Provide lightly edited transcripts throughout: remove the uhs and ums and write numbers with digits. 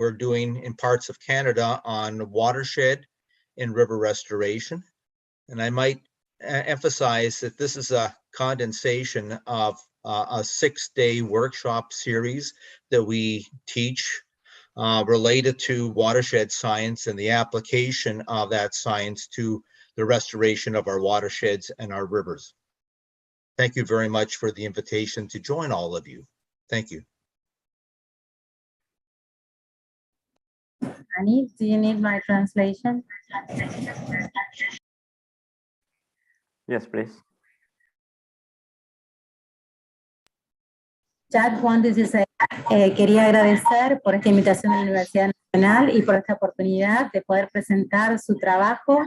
we're doing in parts of Canada on watershed and river restoration. And I might emphasize that this is a condensation of a 6-day workshop series that we teach related to watershed science and the application of that science to the restoration of our watersheds and our rivers. Thank you very much for the invitation to join all of you. Thank you. Annie, do you need my translation? Yes, please. Chat 116, quería agradecer por esta invitación a la Universidad Nacional y por esta oportunidad de poder presentar su trabajo,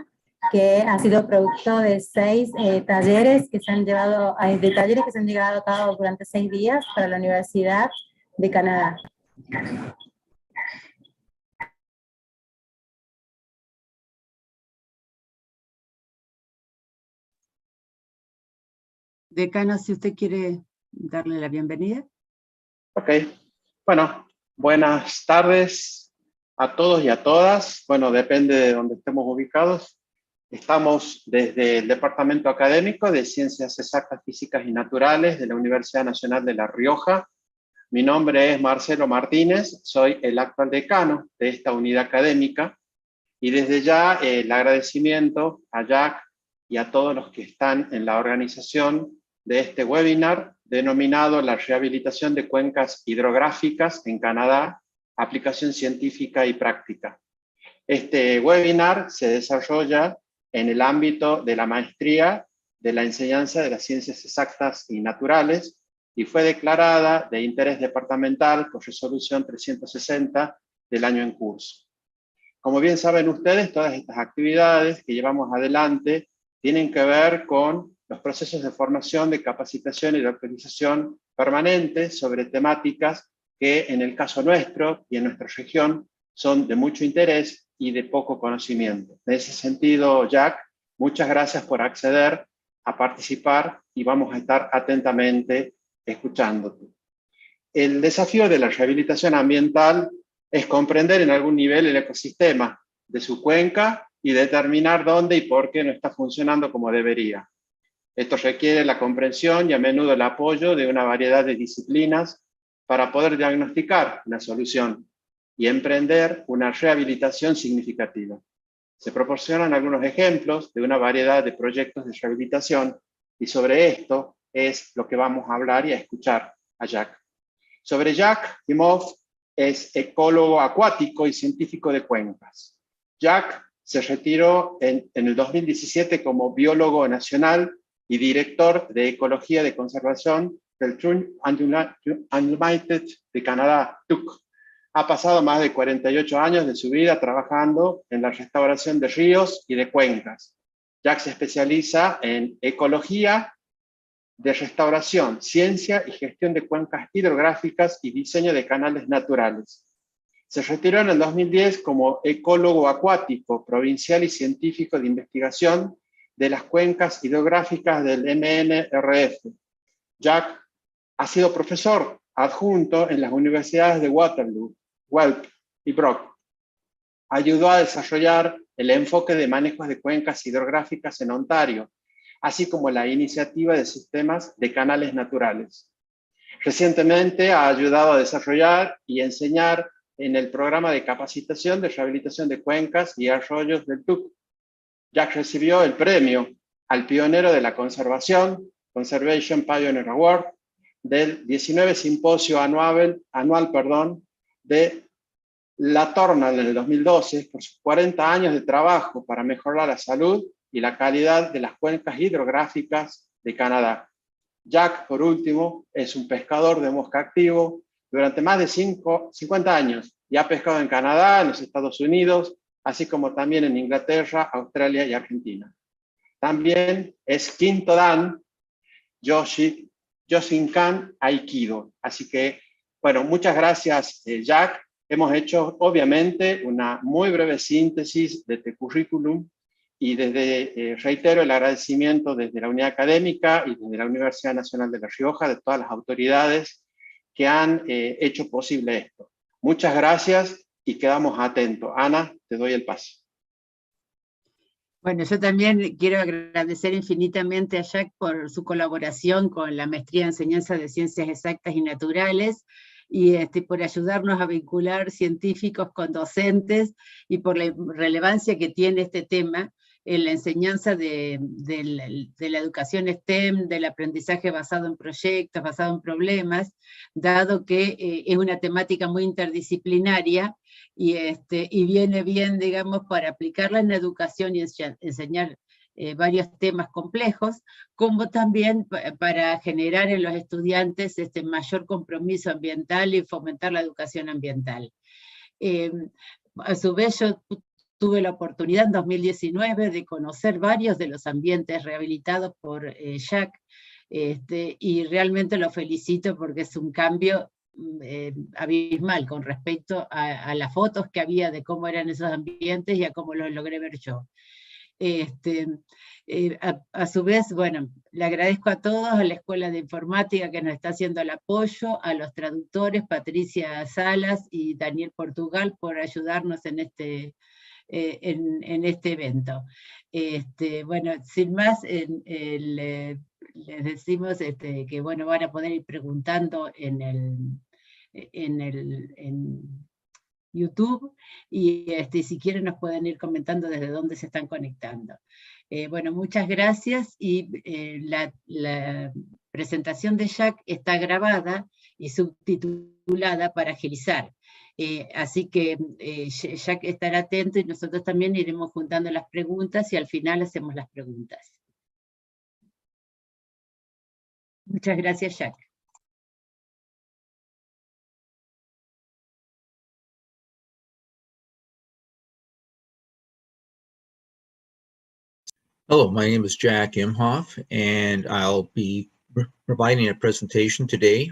que ha sido producto de 6 talleres que se han llevado a cabo durante 6 días para la Universidad de Canadá. Decano, si usted quiere darle la bienvenida. Ok, bueno, buenas tardes a todos y a todas. Bueno, depende de donde estemos ubicados. Estamos desde el Departamento Académico de Ciencias Exactas, Físicas y Naturales de la Universidad Nacional de La Rioja. Mi nombre es Marcelo Martínez, soy el actual decano de esta unidad académica. Y desde ya el agradecimiento a Jack y a todos los que están en la organización de este webinar denominado la Rehabilitación de Cuencas Hidrográficas en Canadá, Aplicación científica y práctica. Este webinar se desarrolla en el ámbito de la maestría de la enseñanza de las ciencias exactas y naturales y fue declarada de interés departamental por resolución 360 del año en curso. Como bien saben ustedes, todas estas actividades que llevamos adelante tienen que ver con los procesos de formación, de capacitación y de actualización permanente sobre temáticas que en el caso nuestro y en nuestra región son de mucho interés y de poco conocimiento. En ese sentido, Jack, muchas gracias por acceder a participar y vamos a estar atentamente escuchándote. El desafío de la rehabilitación ambiental es comprender en algún nivel el ecosistema de su cuenca y determinar dónde y por qué no está funcionando como debería. Esto requiere la comprensión y a menudo el apoyo de una variedad de disciplinas para poder diagnosticar una solución y emprender una rehabilitación significativa. Se proporcionan algunos ejemplos de una variedad de proyectos de rehabilitación y sobre esto es lo que vamos a hablar y a escuchar a Jack. Sobre Jack, Imhof es ecólogo acuático y científico de cuencas. Jack se retiró en el 2017 como biólogo nacional y director de Ecología de Conservación del Untitled de Canadá, TUC. Ha pasado más de 48 años de su vida trabajando en la restauración de ríos y de cuencas. Jack se especializa en ecología de restauración, ciencia y gestión de cuencas hidrográficas y diseño de canales naturales. Se retiró en el 2010 como ecólogo acuático, provincial y científico de investigación de las cuencas hidrográficas del MNRF. Jack ha sido profesor adjunto en las universidades de Waterloo, Guelph y Brock. Ayudó a desarrollar el enfoque de manejos de cuencas hidrográficas en Ontario, así como la iniciativa de sistemas de canales naturales. Recientemente ha ayudado a desarrollar y enseñar en el programa de capacitación de rehabilitación de cuencas y arroyos del TUC. Jack recibió el premio al pionero de la conservación, Conservation Pioneer Award, del 19 Simposio Anual de La Torna en el 2012 por sus 40 años de trabajo para mejorar la salud y la calidad de las cuencas hidrográficas de Canadá. Jack, por último, es un pescador de mosca activo durante más de 50 años y ha pescado en Canadá, en los Estados Unidos, así como también en Inglaterra, Australia y Argentina. También es quinto dan Yoshinkan Aikido. Así que, bueno, muchas gracias, Jack. Hemos hecho, obviamente, una muy breve síntesis de este currículum y reitero el agradecimiento desde la unidad académica y desde la Universidad Nacional de La Rioja, de todas las autoridades que han hecho posible esto. Muchas gracias y quedamos atentos. Ana, te doy el paso. Bueno, yo también quiero agradecer infinitamente a Jack por su colaboración con la maestría en enseñanza de ciencias exactas y naturales, y por ayudarnos a vincular científicos con docentes, y por la relevancia que tiene este tema en la enseñanza de la educación STEM, del aprendizaje basado en proyectos, basado en problemas, dado que es una temática muy interdisciplinaria, y viene bien, digamos, para aplicarla en la educación y enseñar varios temas complejos, como también para generar en los estudiantes mayor compromiso ambiental y fomentar la educación ambiental. A su vez, yo tuve la oportunidad en 2019 de conocer varios de los ambientes rehabilitados por Jack, y realmente lo felicito porque es un cambio abismal con respecto a las fotos que había de cómo eran esos ambientes y a cómo los logré ver yo. A su vez, bueno, le agradezco a todos, a la Escuela de Informática que nos está haciendo el apoyo, a los traductores, Patricia Salas y Daniel Portugal, por ayudarnos en este evento. Bueno, sin más, les decimos que bueno, van a poder ir preguntando en YouTube, y si quieren nos pueden ir comentando desde dónde se están conectando. Bueno, muchas gracias, y la presentación de Jack está grabada y subtitulada para agilizar. Así que Jack estará atento, y nosotros también iremos juntando las preguntas, y al final hacemos las preguntas. Muchas gracias, Jack. Hello, my name is Jack Imhof, and I'll be providing a presentation today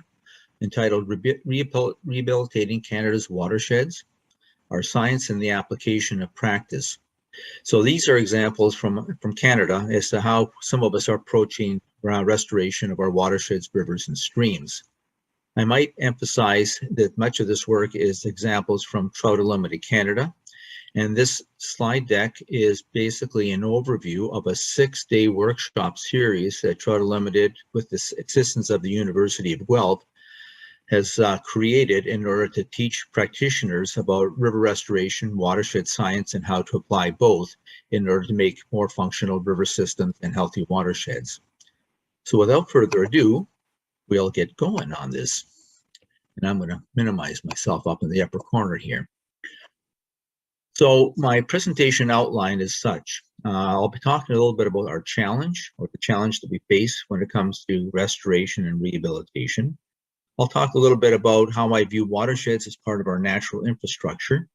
entitled Rehabilitating Canada's Watersheds, Our Science and the Application of Practice. So these are examples from Canada as to how some of us are approaching restoration of our watersheds, rivers, and streams. I might emphasize that much of this work is examples from Trout Unlimited Canada, and this slide deck is basically an overview of a 6-day workshop series that Trout Unlimited, with the assistance of the University of Guelph, has created in order to teach practitioners about river restoration, watershed science, and how to apply both in order to make more functional river systems and healthy watersheds. So without further ado, we'll get going on this. And I'm going to minimize myself up in the upper corner here. So my presentation outline is such. I'll be talking a little bit about our challenge, or the challenge that we face when it comes to restoration and rehabilitation. I'll talk a little bit about how I view watersheds as part of our natural infrastructure,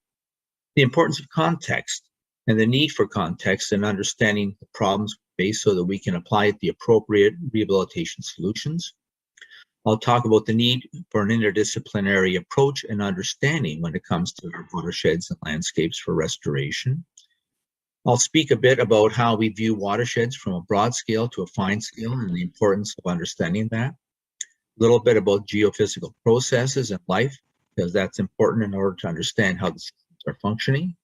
the importance of context, and the need for context in understanding the problems we face so that we can apply the appropriate rehabilitation solutions. I'll talk about the need for an interdisciplinary approach and understanding when it comes to our watersheds and landscapes for restoration. I'll speak a bit about how we view watersheds from a broad scale to a fine scale and the importance of understanding that. A little bit about geophysical processes and life, because that's important in order to understand how the systems are functioning.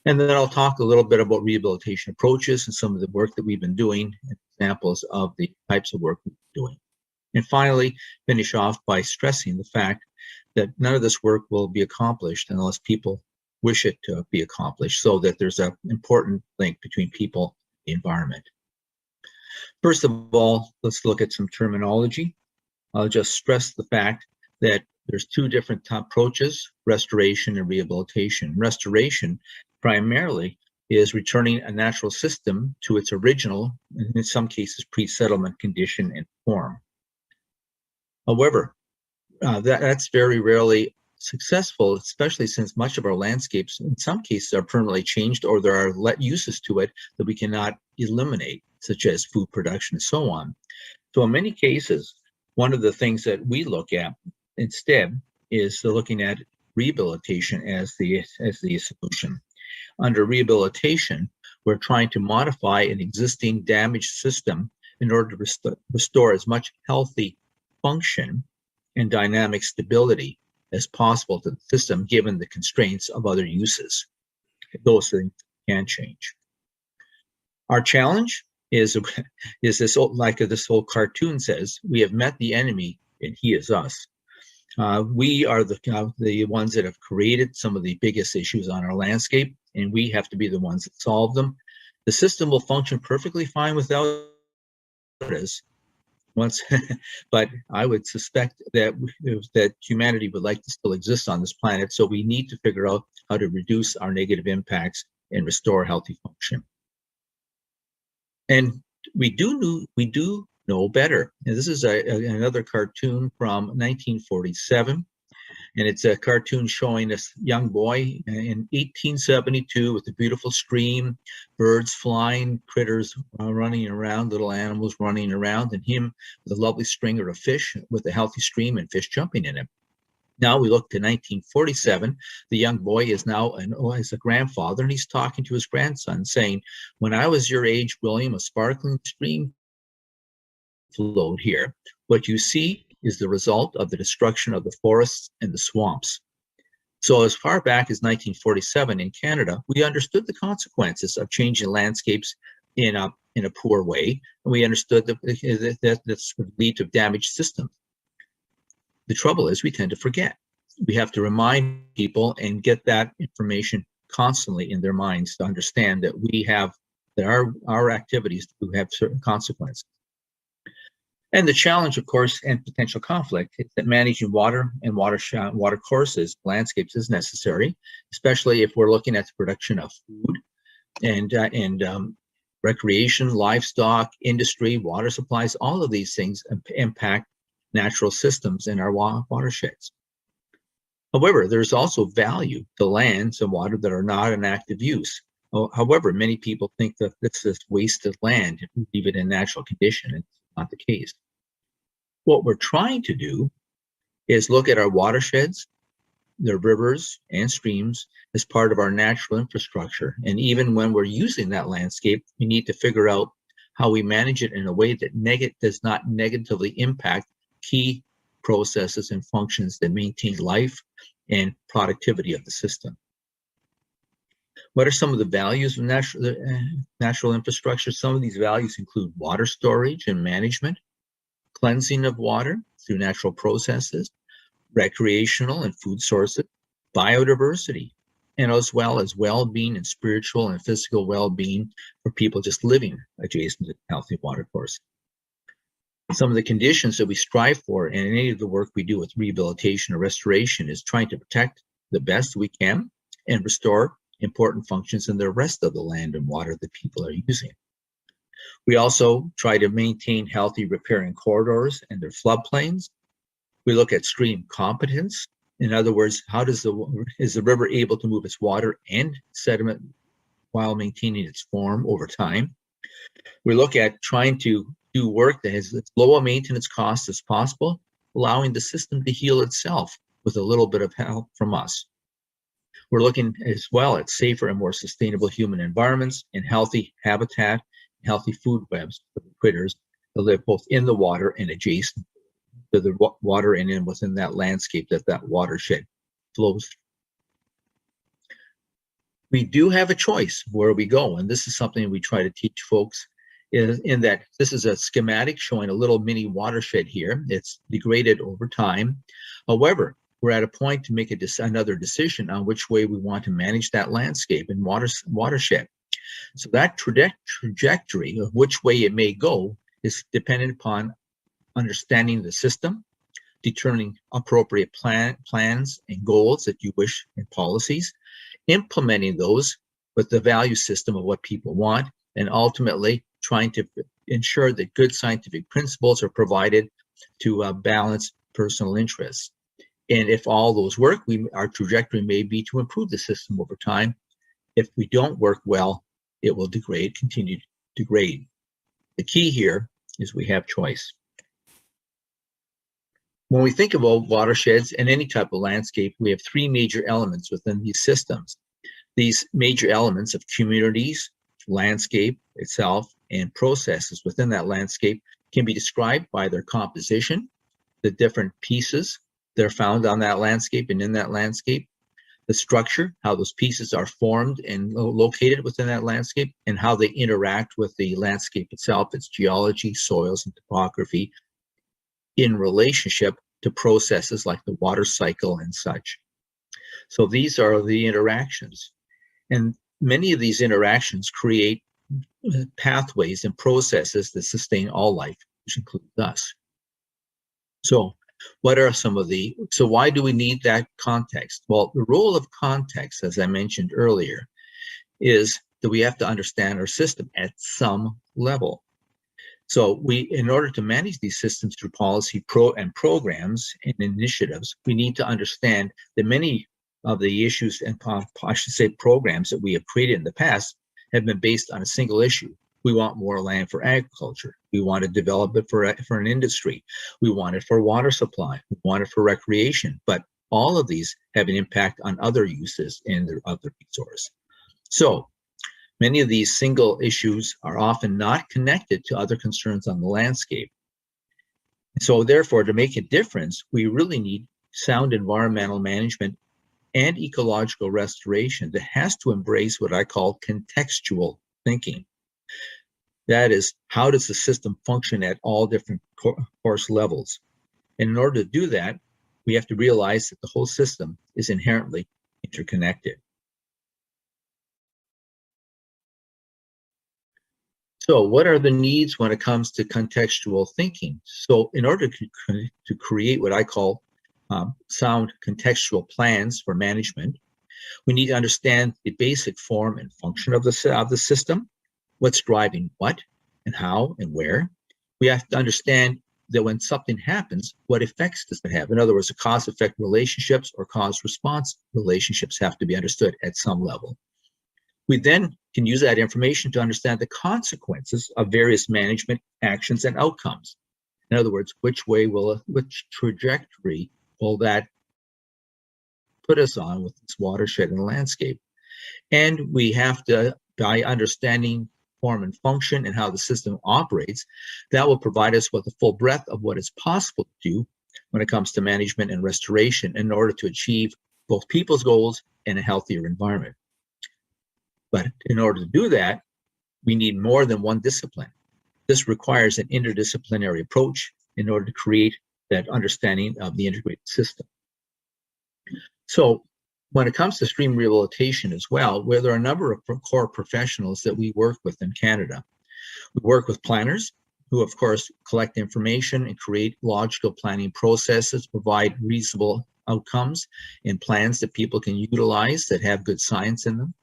And then I'll talk a little bit about rehabilitation approaches and some of the work that we've been doing, and examples of the types of work we've been doing. And finally, finish off by stressing the fact that none of this work will be accomplished unless people wish it to be accomplished, so that there's an important link between people and the environment. First of all, let's look at some terminology. I'll just stress the fact that there's two different approaches, restoration and rehabilitation. Restoration primarily is returning a natural system to its original, and in some cases, pre-settlement condition and form. However, that's very rarely successful, especially since much of our landscapes, in some cases, are permanently changed, or there are uses to it that we cannot eliminate, such as food production and so on. So in many cases, one of the things that we look at instead is looking at rehabilitation as the solution. Under rehabilitation, we're trying to modify an existing damaged system in order to restore as much healthy function and dynamic stability as possible to the system given the constraints of other uses. Those things can change. Our challenge is this, like this whole cartoon says, we have met the enemy and he is us. We are the ones that have created some of the biggest issues on our landscape, and we have to be the ones that solve them. The system will function perfectly fine without us once, but I would suspect that humanity would like to still exist on this planet, so we need to figure out how to reduce our negative impacts and restore healthy function. And we do know better. And this is another cartoon from 1947, and it's a cartoon showing this young boy in 1872 with a beautiful stream, birds flying, critters running around, little animals running around, and him with a lovely stringer of fish with a healthy stream and fish jumping in it. Now we look to 1947. The young boy is now as a grandfather, and he's talking to his grandson, saying, "When I was your age, William, a sparkling stream flowed here. What you see is the result of the destruction of the forests and the swamps." So as far back as 1947 in Canada, we understood the consequences of changing landscapes in a poor way, and we understood that this would lead to damaged systems. The trouble is we tend to forget. We have to remind people and get that information constantly in their minds to understand that our activities do have certain consequences. And the challenge, of course, and potential conflict is that managing water and water courses, landscapes is necessary, especially if we're looking at the production of food and recreation, livestock, industry, water supplies. All of these things impact natural systems in our watersheds. However, there's also value to lands and water that are not in active use. However, many people think that this is wasted land if we leave it in natural condition. It's not the case. What we're trying to do is look at our watersheds, the rivers and streams as part of our natural infrastructure. And even when we're using that landscape, we need to figure out how we manage it in a way that does not negatively impact key processes and functions that maintain life and productivity of the system. What are some of the values of natural infrastructure? Some of these values include water storage and management, cleansing of water through natural processes, recreational and food sources, biodiversity, and as well as well-being and spiritual and physical well-being for people just living adjacent to healthy water courses. Some of the conditions that we strive for in any of the work we do with rehabilitation or restoration is trying to protect the best we can and restore important functions in the rest of the land and water that people are using. We also try to maintain healthy riparian corridors and their floodplains. We look at stream competence. In other words, is the river able to move its water and sediment while maintaining its form over time? We look at trying to do work that has as low a maintenance cost as possible, allowing the system to heal itself with a little bit of help from us. We're looking as well at safer and more sustainable human environments and healthy habitat, healthy food webs for the critters that live both in the water and adjacent to the water and within that landscape that watershed flows. We do have a choice where we go, and this is something we try to teach folks in that this is a schematic showing a little mini watershed here. It's degraded over time. However, we're at a point to make another decision on which way we want to manage that landscape and watershed. So that trajectory of which way it may go is dependent upon understanding the system, determining appropriate plans and goals that you wish and policies, implementing those with the value system of what people want, and ultimately trying to ensure that good scientific principles are provided to balance personal interests. And if all those work, our trajectory may be to improve the system over time. If we don't work well, it will continue to degrade. The key here is we have choice. When we think about watersheds and any type of landscape, we have three major elements within these systems. These major elements of communities, landscape itself, and processes within that landscape can be described by their composition, the different pieces that are found on that landscape and in that landscape, the structure, how those pieces are formed and located within that landscape, and how they interact with the landscape itself, its geology, soils, and topography in relationship to processes like the water cycle and such. So these are the interactions. And many of these interactions create pathways and processes that sustain all life, which includes us. So what are some of so why do we need that context? Well, the role of context, as I mentioned earlier, is that we have to understand our system at some level. So in order to manage these systems through policy and programs and initiatives, we need to understand that many of the issues and I should say programs that we have created in the past have been based on a single issue. We want more land for agriculture. We want to develop it for an industry. We want it for water supply. We want it for recreation. But all of these have an impact on other uses and their other resource. So many of these single issues are often not connected to other concerns on the landscape. So therefore, to make a difference, we really need sound environmental management and ecological restoration that has to embrace what I call contextual thinking. That is, how does the system function at all different course levels? And in order to do that, we have to realize that the whole system is inherently interconnected. So what are the needs when it comes to contextual thinking? So in order to create what I call sound contextual plans for management, we need to understand the basic form and function of the system, what's driving what and how and where. We have to understand that when something happens, what effects does it have? In other words, the cause-effect relationships or cause-response relationships have to be understood at some level. We then can use that information to understand the consequences of various management actions and outcomes. In other words, which trajectory will that put us on with this watershed and landscape? And we have to, by understanding form and function and how the system operates, that will provide us with the full breadth of what is possible to do when it comes to management and restoration in order to achieve both people's goals and a healthier environment. But in order to do that, we need more than one discipline. This requires an interdisciplinary approach in order to create that understanding of the integrated system. So when it comes to stream rehabilitation as well, where there are a number of core professionals that we work with in Canada. We work with planners who, of course, collect information and create logical planning processes, provide reasonable outcomes and plans that people can utilize that have good science in them.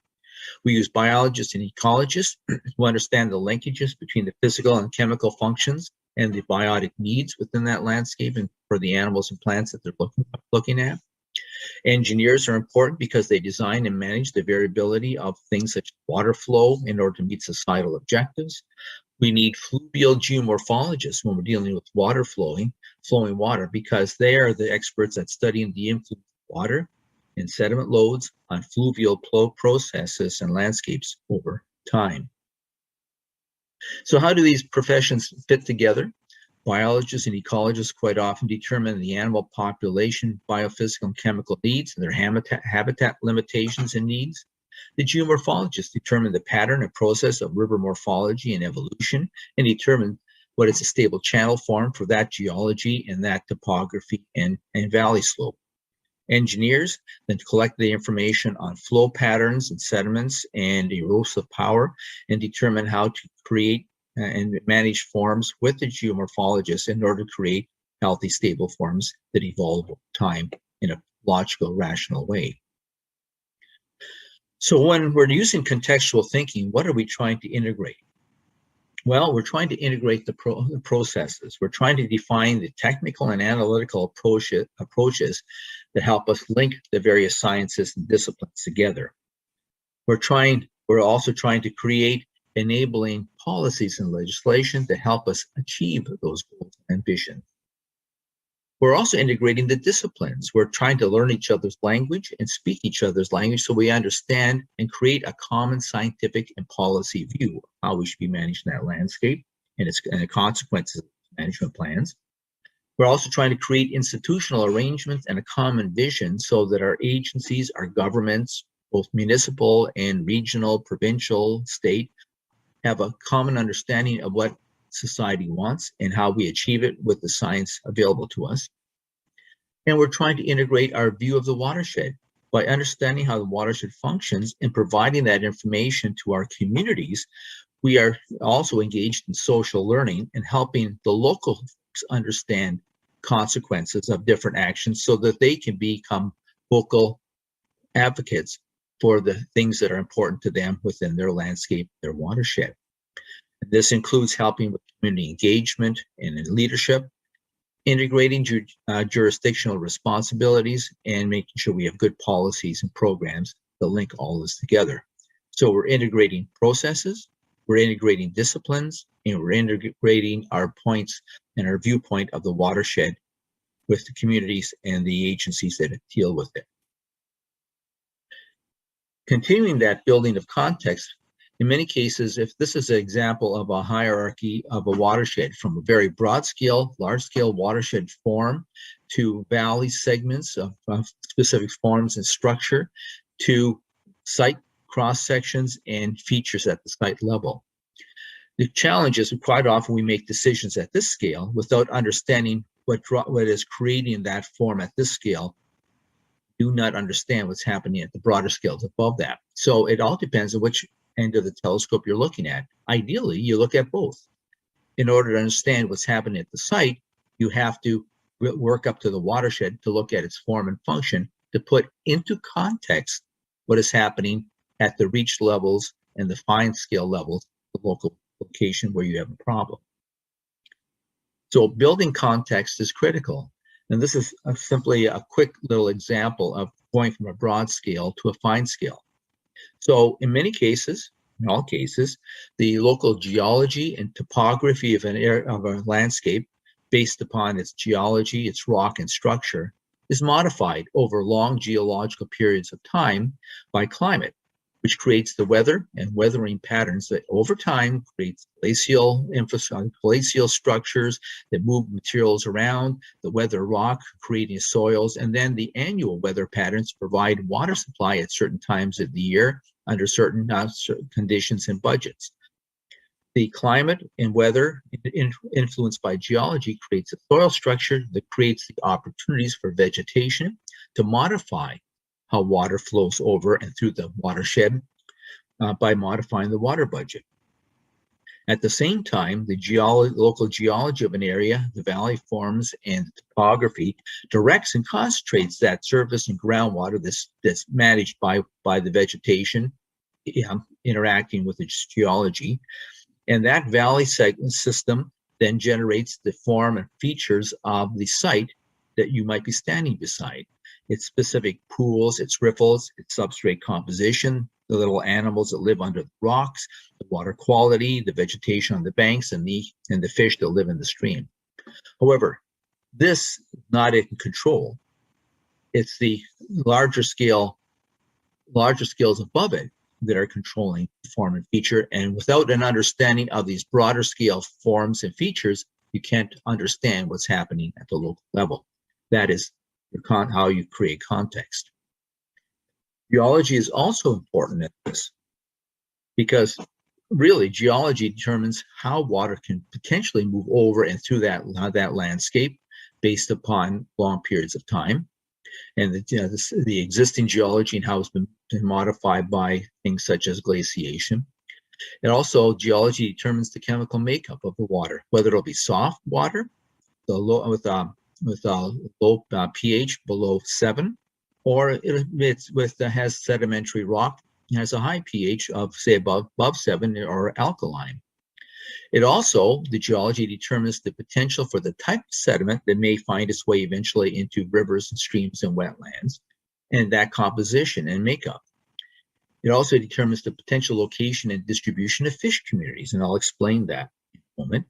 We use biologists and ecologists who understand the linkages between the physical and chemical functions and the biotic needs within that landscape and for the animals and plants that they're looking at. Engineers are important because they design and manage the variability of things such as water flow in order to meet societal objectives. We need fluvial geomorphologists when we're dealing with water flowing water, because they are the experts at studying the influence of water and sediment loads on fluvial flow processes and landscapes over time. So how do these professions fit together? Biologists and ecologists quite often determine the animal population, biophysical and chemical needs, and their habitat limitations and needs. The geomorphologists determine the pattern and process of river morphology and evolution and determine what is a stable channel form for that geology and that topography and valley slope. Engineers then collect the information on flow patterns and sediments and erosive power and determine how to create and manage forms with the geomorphologists in order to create healthy, stable forms that evolve over time in a logical, rational way. So when we're using contextual thinking, what are we trying to integrate? Well, we're trying to integrate the processes. We're trying to define the technical and analytical approaches that help us link the various sciences and disciplines together. We're also trying to create enabling policies and legislation to help us achieve those goals and ambitions. We're also integrating the disciplines. We're trying to learn each other's language and speak each other's language so we understand and create a common scientific and policy view of how we should be managing that landscape and its consequences of management plans. We're also trying to create institutional arrangements and a common vision so that our agencies, our governments, both municipal and regional, provincial, state, have a common understanding of what society wants and how we achieve it with the science available to us. And we're trying to integrate our view of the watershed by understanding how the watershed functions and providing that information to our communities. We are also engaged in social learning and helping the local folks understand consequences of different actions so that they can become vocal advocates for the things that are important to them within their landscape, their watershed. And this includes helping with community engagement and in leadership, integrating jurisdictional responsibilities, and making sure we have good policies and programs that link all this together. So we're integrating processes, we're integrating disciplines, and we're integrating our points and our viewpoint of the watershed with the communities and the agencies that deal with it. Continuing that building of context, in many cases, if this is an example of a hierarchy of a watershed from a very broad scale, large scale watershed form to valley segments of specific forms and structure to site cross sections and features at the site level. The challenge is quite often we make decisions at this scale without understanding what is creating that form at this scale. Do not understand what's happening at the broader scales above that. So it all depends on which end of the telescope you're looking at. Ideally, you look at both. In order to understand what's happening at the site, you have to work up to the watershed to look at its form and function to put into context what is happening at the reach levels and the fine scale levels, the local location where you have a problem. So building context is critical. And this is simply a quick little example of going from a broad scale to a fine scale. So in many cases, in all cases, the local geology and topography of a landscape based upon its geology, its rock and structure is modified over long geological periods of time by climate, which creates the weather and weathering patterns that over time creates glacial structures that move materials around, the weather rock creating soils, and then the annual weather patterns provide water supply at certain times of the year under certain conditions and budgets. The climate and weather influenced by geology creates a soil structure that creates the opportunities for vegetation to modify how water flows over and through the watershed by modifying the water budget. At the same time, the local geology of an area, the valley forms and the topography directs and concentrates that surface and groundwater that's managed by the vegetation interacting with its geology. And that valley segment system then generates the form and features of the site that you might be standing beside. Its specific pools, its riffles, its substrate composition, the little animals that live under the rocks, the water quality, the vegetation on the banks, and the fish that live in the stream. However, this is not in control. It's the larger scales above it that are controlling form and feature. And without an understanding of these broader scale forms and features, you can't understand what's happening at the local level. That is how you create context. Geology is also important in this because really geology determines how water can potentially move over and through that landscape based upon long periods of time. And the existing geology and how it's been modified by things such as glaciation. And also geology determines the chemical makeup of the water, whether it'll be soft water with a low pH below 7, or has sedimentary rock and has a high pH of say above 7 or alkaline. It also, the geology determines the potential for the type of sediment that may find its way eventually into rivers and streams and wetlands, and that composition and makeup. It also determines the potential location and distribution of fish communities, and I'll explain that in a moment.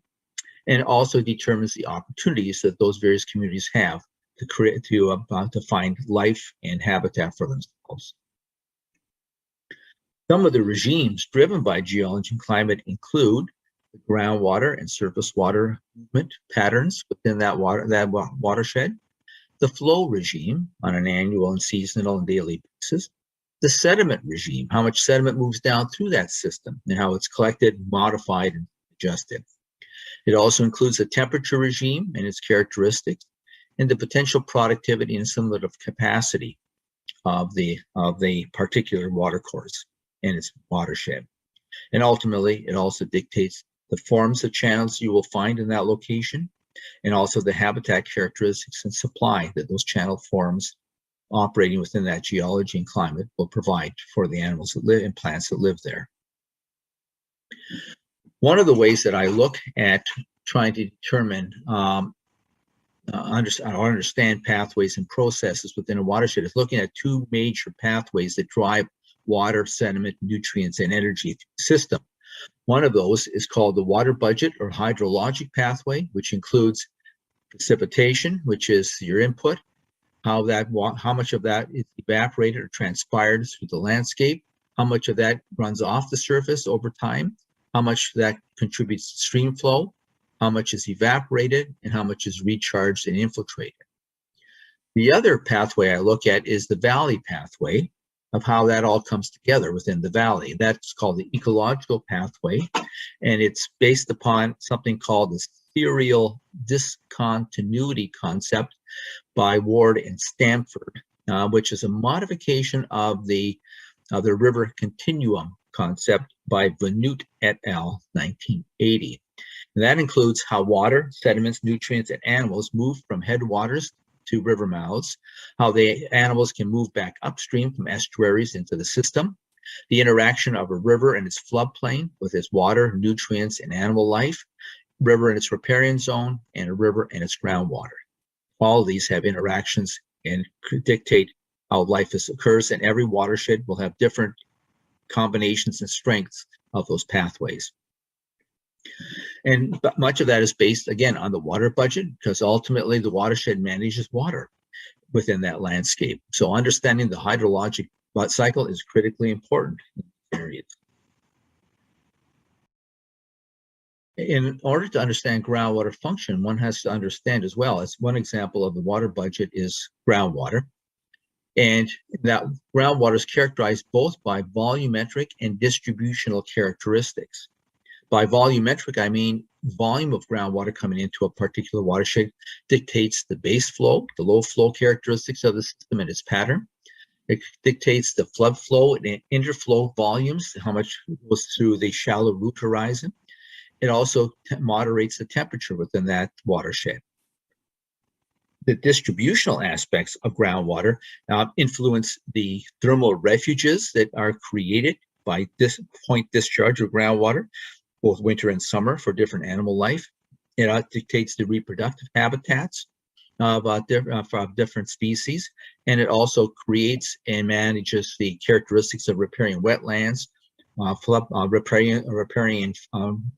And also determines the opportunities that those various communities have to find life and habitat for themselves. Some of the regimes driven by geology and climate include the groundwater and surface water movement patterns within that watershed, the flow regime on an annual and seasonal and daily basis, the sediment regime, how much sediment moves down through that system and how it's collected, modified, and adjusted. It also includes the temperature regime and its characteristics, and the potential productivity and stimulative capacity of the particular watercourse and its watershed. And ultimately, it also dictates the forms of channels you will find in that location, and also the habitat characteristics and supply that those channel forms operating within that geology and climate will provide for the animals that live and plants that live there. One of the ways that I look at trying to determine understand pathways and processes within a watershed is looking at two major pathways that drive water, sediment, nutrients, and energy through the system. One of those is called the water budget or hydrologic pathway, which includes precipitation, which is your input, how much of that is evaporated or transpired through the landscape, how much of that runs off the surface over time, how much that contributes to stream flow, how much is evaporated, and how much is recharged and infiltrated. The other pathway I look at is the valley pathway, of how that all comes together within the valley. That's called the ecological pathway, and it's based upon something called the serial discontinuity concept by Ward and Stanford, which is a modification of the river continuum concept by Vanut et al. 1980. And that includes how water, sediments, nutrients, and animals move from headwaters to river mouths, how the animals can move back upstream from estuaries into the system, the interaction of a river and its floodplain with its water, nutrients, and animal life, river and its riparian zone, and a river and its groundwater. All of these have interactions and dictate how life occurs, and every watershed will have different combinations and strengths of those pathways. And much of that is based, again, on the water budget, because ultimately the watershed manages water within that landscape. So understanding the hydrologic cycle is critically important in these areas. In order to understand groundwater function, one has to understand as well, as one example of the water budget is groundwater. And that groundwater is characterized both by volumetric and distributional characteristics. By volumetric, I mean volume of groundwater coming into a particular watershed dictates the base flow, the low flow characteristics of the system and its pattern. It dictates the flood flow and interflow volumes, how much goes through the shallow root horizon. It also moderates the temperature within that watershed. The distributional aspects of groundwater influence the thermal refuges that are created by this point discharge of groundwater, both winter and summer, for different animal life. It dictates the reproductive habitats of different species, and it also creates and manages the characteristics of riparian wetlands,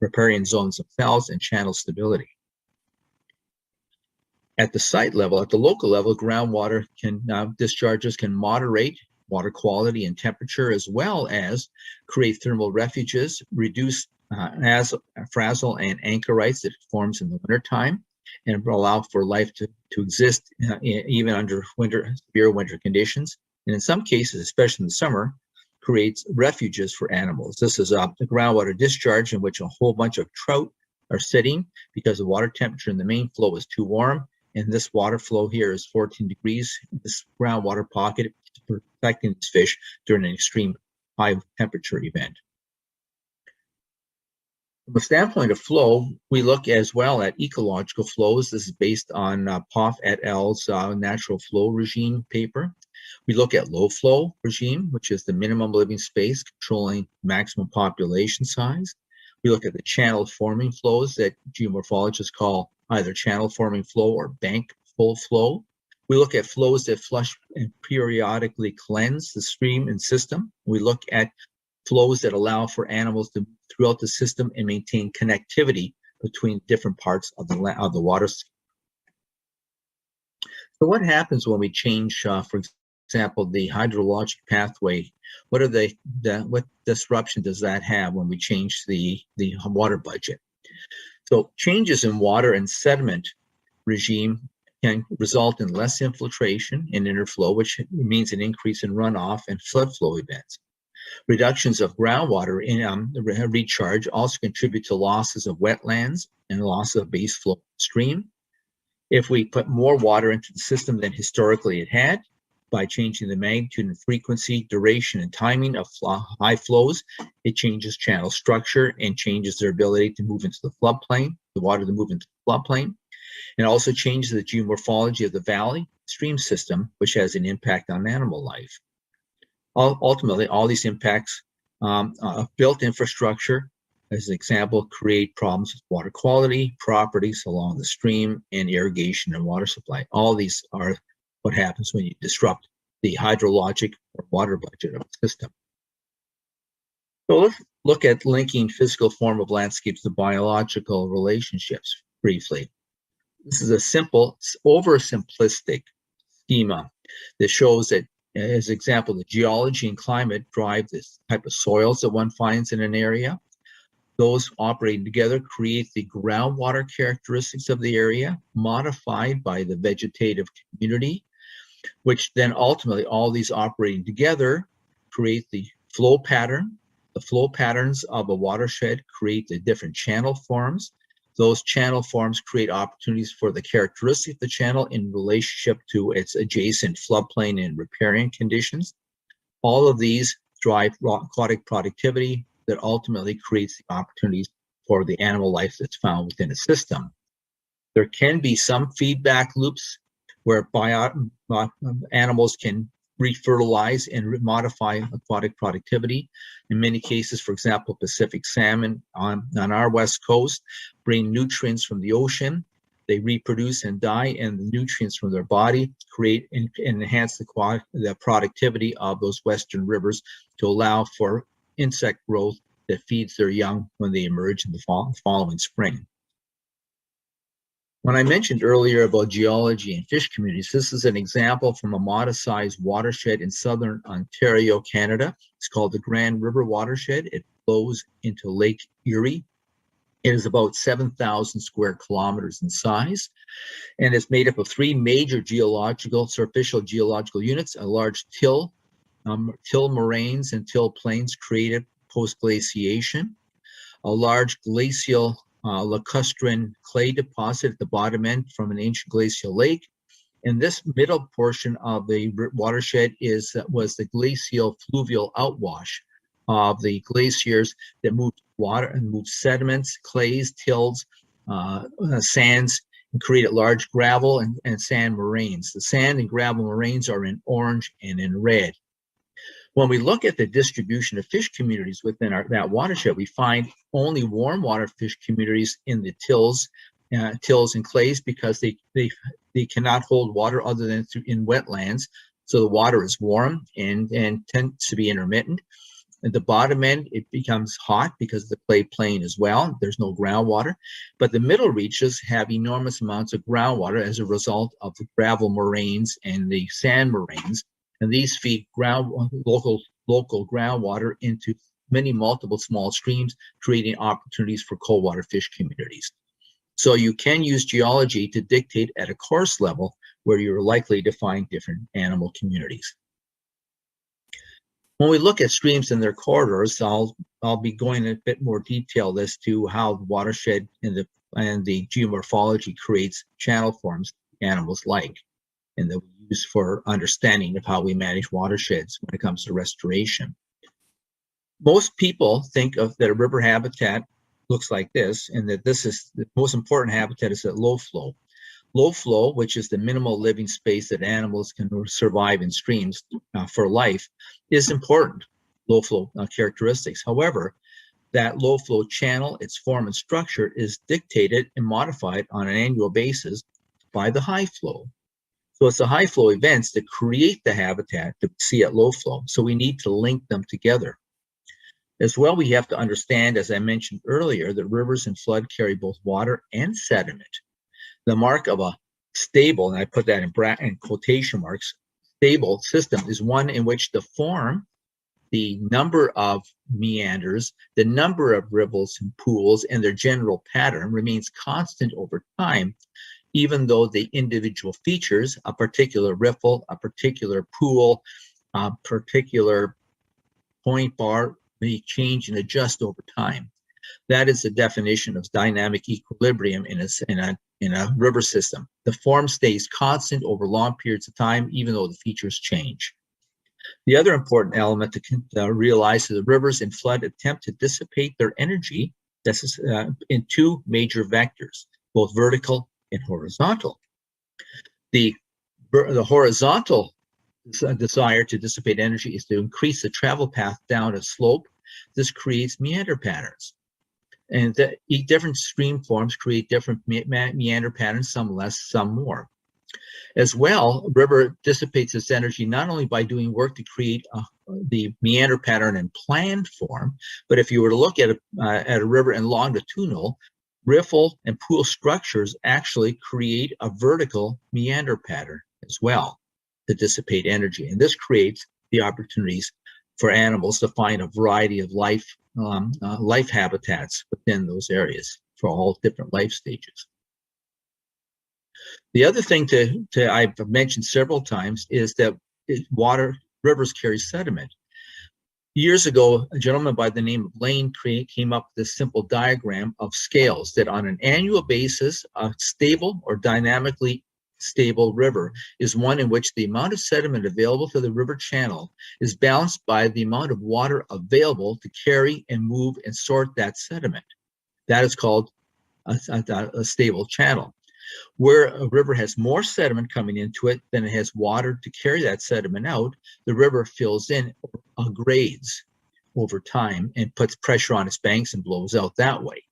riparian zones themselves, and channel stability. At the site level, at the local level, groundwater discharges can moderate water quality and temperature, as well as create thermal refuges, reduce frazzle and anchorites that forms in the wintertime, and allow for life to exist even under severe winter conditions. And in some cases, especially in the summer, creates refuges for animals. This is a groundwater discharge in which a whole bunch of trout are sitting because the water temperature in the main flow is too warm, and this water flow here is 14 degrees. This groundwater pocket is protecting these fish during an extreme high temperature event. From a standpoint of flow, we look as well at ecological flows. This is based on Imhof et al.'s natural flow regime paper. We look at low flow regime, which is the minimum living space controlling maximum population size. We look at the channel forming flows that geomorphologists call either channel forming flow or bank full flow. We look at flows that flush and periodically cleanse the stream and system. We look at flows that allow for animals to move throughout the system and maintain connectivity between different parts of the water. So what happens when we change, for example, the hydrologic pathway. What disruption does that have when we change the water budget? So changes in water and sediment regime can result in less infiltration and interflow, which means an increase in runoff and flood flow events. Reductions of groundwater in recharge also contribute to losses of wetlands and loss of base flow stream. If we put more water into the system than historically it had, by changing the magnitude and frequency, duration, and timing of high flows, it changes channel structure and changes their ability to move into the floodplain, the water to move into the floodplain, and also changes the geomorphology of the valley stream system, which has an impact on animal life. Ultimately, all these impacts of built infrastructure, as an example, create problems with water quality, properties along the stream, and irrigation and water supply. All these are what happens when you disrupt the hydrologic or water budget of the system. So let's look at linking physical form of landscapes to biological relationships briefly. This is a simple, oversimplistic schema that shows that, as an example, the geology and climate drive this type of soils that one finds in an area. Those operating together create the groundwater characteristics of the area, modified by the vegetative community, which then ultimately all these operating together create the flow pattern. The flow patterns of a watershed create the different channel forms. Those channel forms create opportunities for the characteristic of the channel in relationship to its adjacent floodplain and riparian conditions. All of these drive aquatic productivity that ultimately creates the opportunities for the animal life that's found within a system. There can be some feedback loops where animals can refertilize and modify aquatic productivity. In many cases, for example, Pacific salmon on our west coast bring nutrients from the ocean. They reproduce and die, and the nutrients from their body create and enhance the productivity of those western rivers to allow for insect growth that feeds their young when they emerge in the following spring. When I mentioned earlier about geology and fish communities, this is an example from a modest-sized watershed in southern Ontario, Canada. It's called the Grand River Watershed. It flows into Lake Erie. It is about 7,000 square kilometers in size, and it's made up of three major superficial geological units: a large till moraines and till plains created post-glaciation, a large glacial lacustrine clay deposit at the bottom end from an ancient glacial lake. And this middle portion of the watershed was the glacial fluvial outwash of the glaciers that moved water and moved sediments, clays, tills, sands, and created large gravel and sand moraines. The sand and gravel moraines are in orange and in red. When we look at the distribution of fish communities within that watershed, we find only warm water fish communities in the tills and clays, because they cannot hold water other than in wetlands. So the water is warm and tends to be intermittent. At the bottom end, it becomes hot because of the clay plain as well. There's no groundwater. But the middle reaches have enormous amounts of groundwater as a result of the gravel moraines and the sand moraines. And these feed local groundwater into multiple small streams, creating opportunities for cold water fish communities. So you can use geology to dictate at a course level where you're likely to find different animal communities. When we look at streams and their corridors, I'll be going in a bit more detail as to how the watershed and the geomorphology creates channel forms animals like, and that we use for understanding of how we manage watersheds when it comes to restoration. Most people think of that a river habitat looks like this, and that this is the most important habitat is at low flow. Low flow, which is the minimal living space that animals can survive in streams for life, is important, low flow characteristics. However, that low flow channel, its form and structure, is dictated and modified on an annual basis by the high flow. So it's the high flow events that create the habitat that we see at low flow. So we need to link them together. As well, we have to understand, as I mentioned earlier, that rivers and flood carry both water and sediment. The mark of a stable, and I put that in quotation marks, stable system is one in which the form, the number of meanders, the number of ripples and pools, and their general pattern remains constant over time, even though the individual features, a particular ripple, a particular pool, a particular point bar, may change and adjust over time. That is the definition of dynamic equilibrium in a river system. The form stays constant over long periods of time, even though the features change. The other important element to realize is that rivers in flood attempt to dissipate their energy in two major vectors, both vertical and horizontal. The horizontal desire to dissipate energy is to increase the travel path down a slope. This creates meander patterns. And different stream forms create different meander patterns, some less, some more. As well, river dissipates its energy not only by doing work to create the meander pattern in planned form, but if you were to look at a river in longitudinal, riffle and pool structures actually create a vertical meander pattern as well to dissipate energy. And this creates the opportunities for animals to find a variety of life habitats within those areas for all different life stages. The other thing I've mentioned several times is that rivers carry sediment. Years ago, a gentleman by the name of Lane came up with this simple diagram of scales that on an annual basis, a stable or dynamically stable river is one in which the amount of sediment available to the river channel is balanced by the amount of water available to carry and move and sort that sediment. That is called a stable channel. Where a river has more sediment coming into it than it has water to carry that sediment out, the river fills in, grades over time and puts pressure on its banks and blows out that way.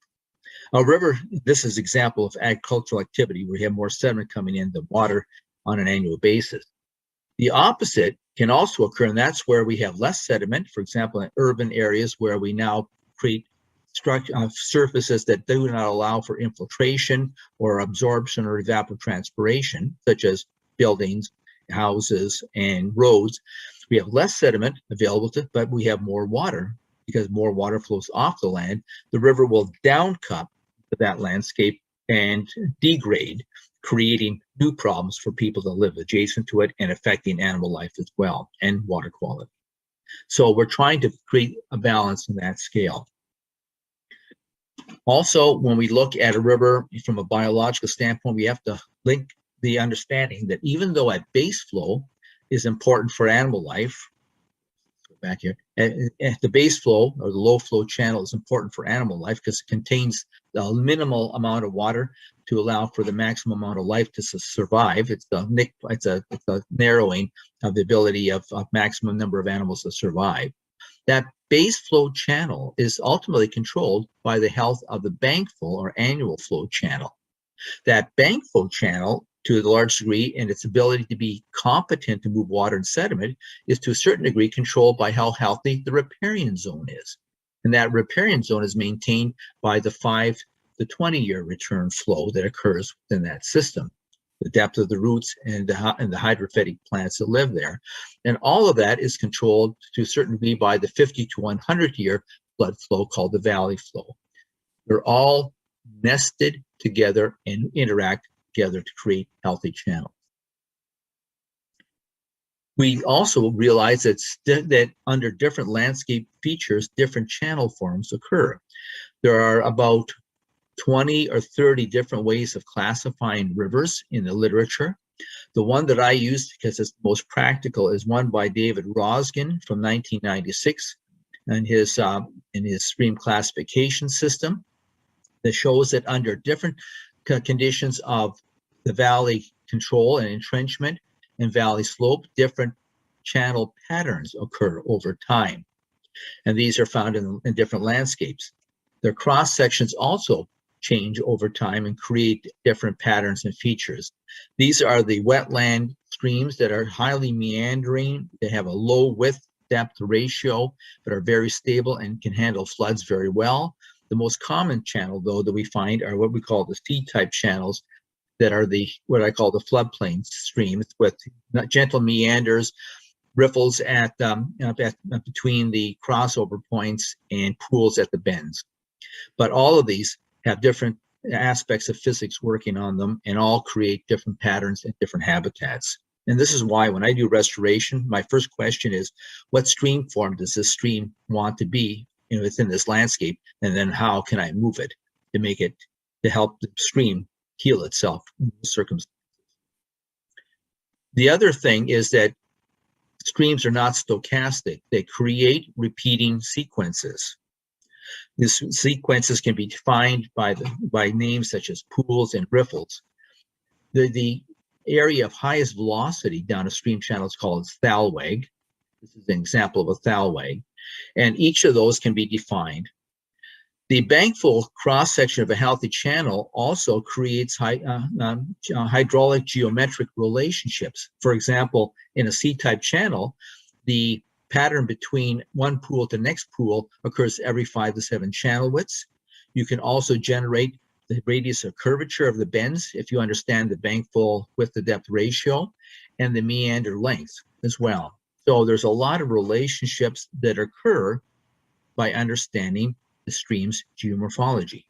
A river, this is an example of agricultural activity where you have more sediment coming in than water on an annual basis. The opposite can also occur, and that's where we have less sediment, for example, in urban areas where we now create surfaces that do not allow for infiltration or absorption or evapotranspiration, such as buildings, houses, and roads. We have less sediment available but we have more water. Because more water flows off the land, the river will downcup that landscape and degrade, creating new problems for people that live adjacent to it and affecting animal life as well and water quality. So we're trying to create a balance in that scale. Also, when we look at a river from a biological standpoint, we have to link the understanding that even though a base flow is important for animal life, back here, the base flow or the low flow channel is important for animal life because it contains the minimal amount of water to allow for the maximum amount of life to survive. It's a narrowing of the ability of maximum number of animals to survive. That base flow channel is ultimately controlled by the health of the bank flow or annual flow channel. That bank flow channel, to a large degree, and its ability to be competent to move water and sediment is to a certain degree controlled by how healthy the riparian zone is. And that riparian zone is maintained by the 5 to 20-year return flow that occurs within that system, the depth of the roots and the hydrophytic plants that live there. And all of that is controlled to a certain degree by the 50 to 100-year flood flow called the valley flow. They're all nested together and interact together to create healthy channels. We also realize that under different landscape features, different channel forms occur. There are about 20 or 30 different ways of classifying rivers in the literature. The one that I use because it's the most practical is one by David Rosgen from 1996 and his stream classification system that shows that under different conditions of the valley control and entrenchment and valley slope, different channel patterns occur over time. And these are found in different landscapes. Their cross sections also change over time and create different patterns and features. These are the wetland streams that are highly meandering. They have a low width depth ratio, but are very stable and can handle floods very well. The most common channel, though, that we find are what we call the C-type channels that are what I call the floodplain streams with gentle meanders, riffles at between the crossover points and pools at the bends. But all of these have different aspects of physics working on them and all create different patterns and different habitats. And this is why when I do restoration, my first question is, what stream form does this stream want to be within this landscape? And then how can I move it to make it, to help the stream heal itself in those circumstances? The other thing is that streams are not stochastic. They create repeating sequences. These sequences can be defined by names such as pools and riffles. The area of highest velocity down a stream channel is called thalweg. This is an example of a thalweg. And each of those can be defined. The bankful cross-section of a healthy channel also creates hydraulic geometric relationships. For example, in a C-type channel, the pattern between one pool to the next pool occurs every 5 to 7 channel widths. You can also generate the radius of curvature of the bends if you understand the bankful width to depth ratio and the meander length as well. So there's a lot of relationships that occur by understanding the stream's geomorphology.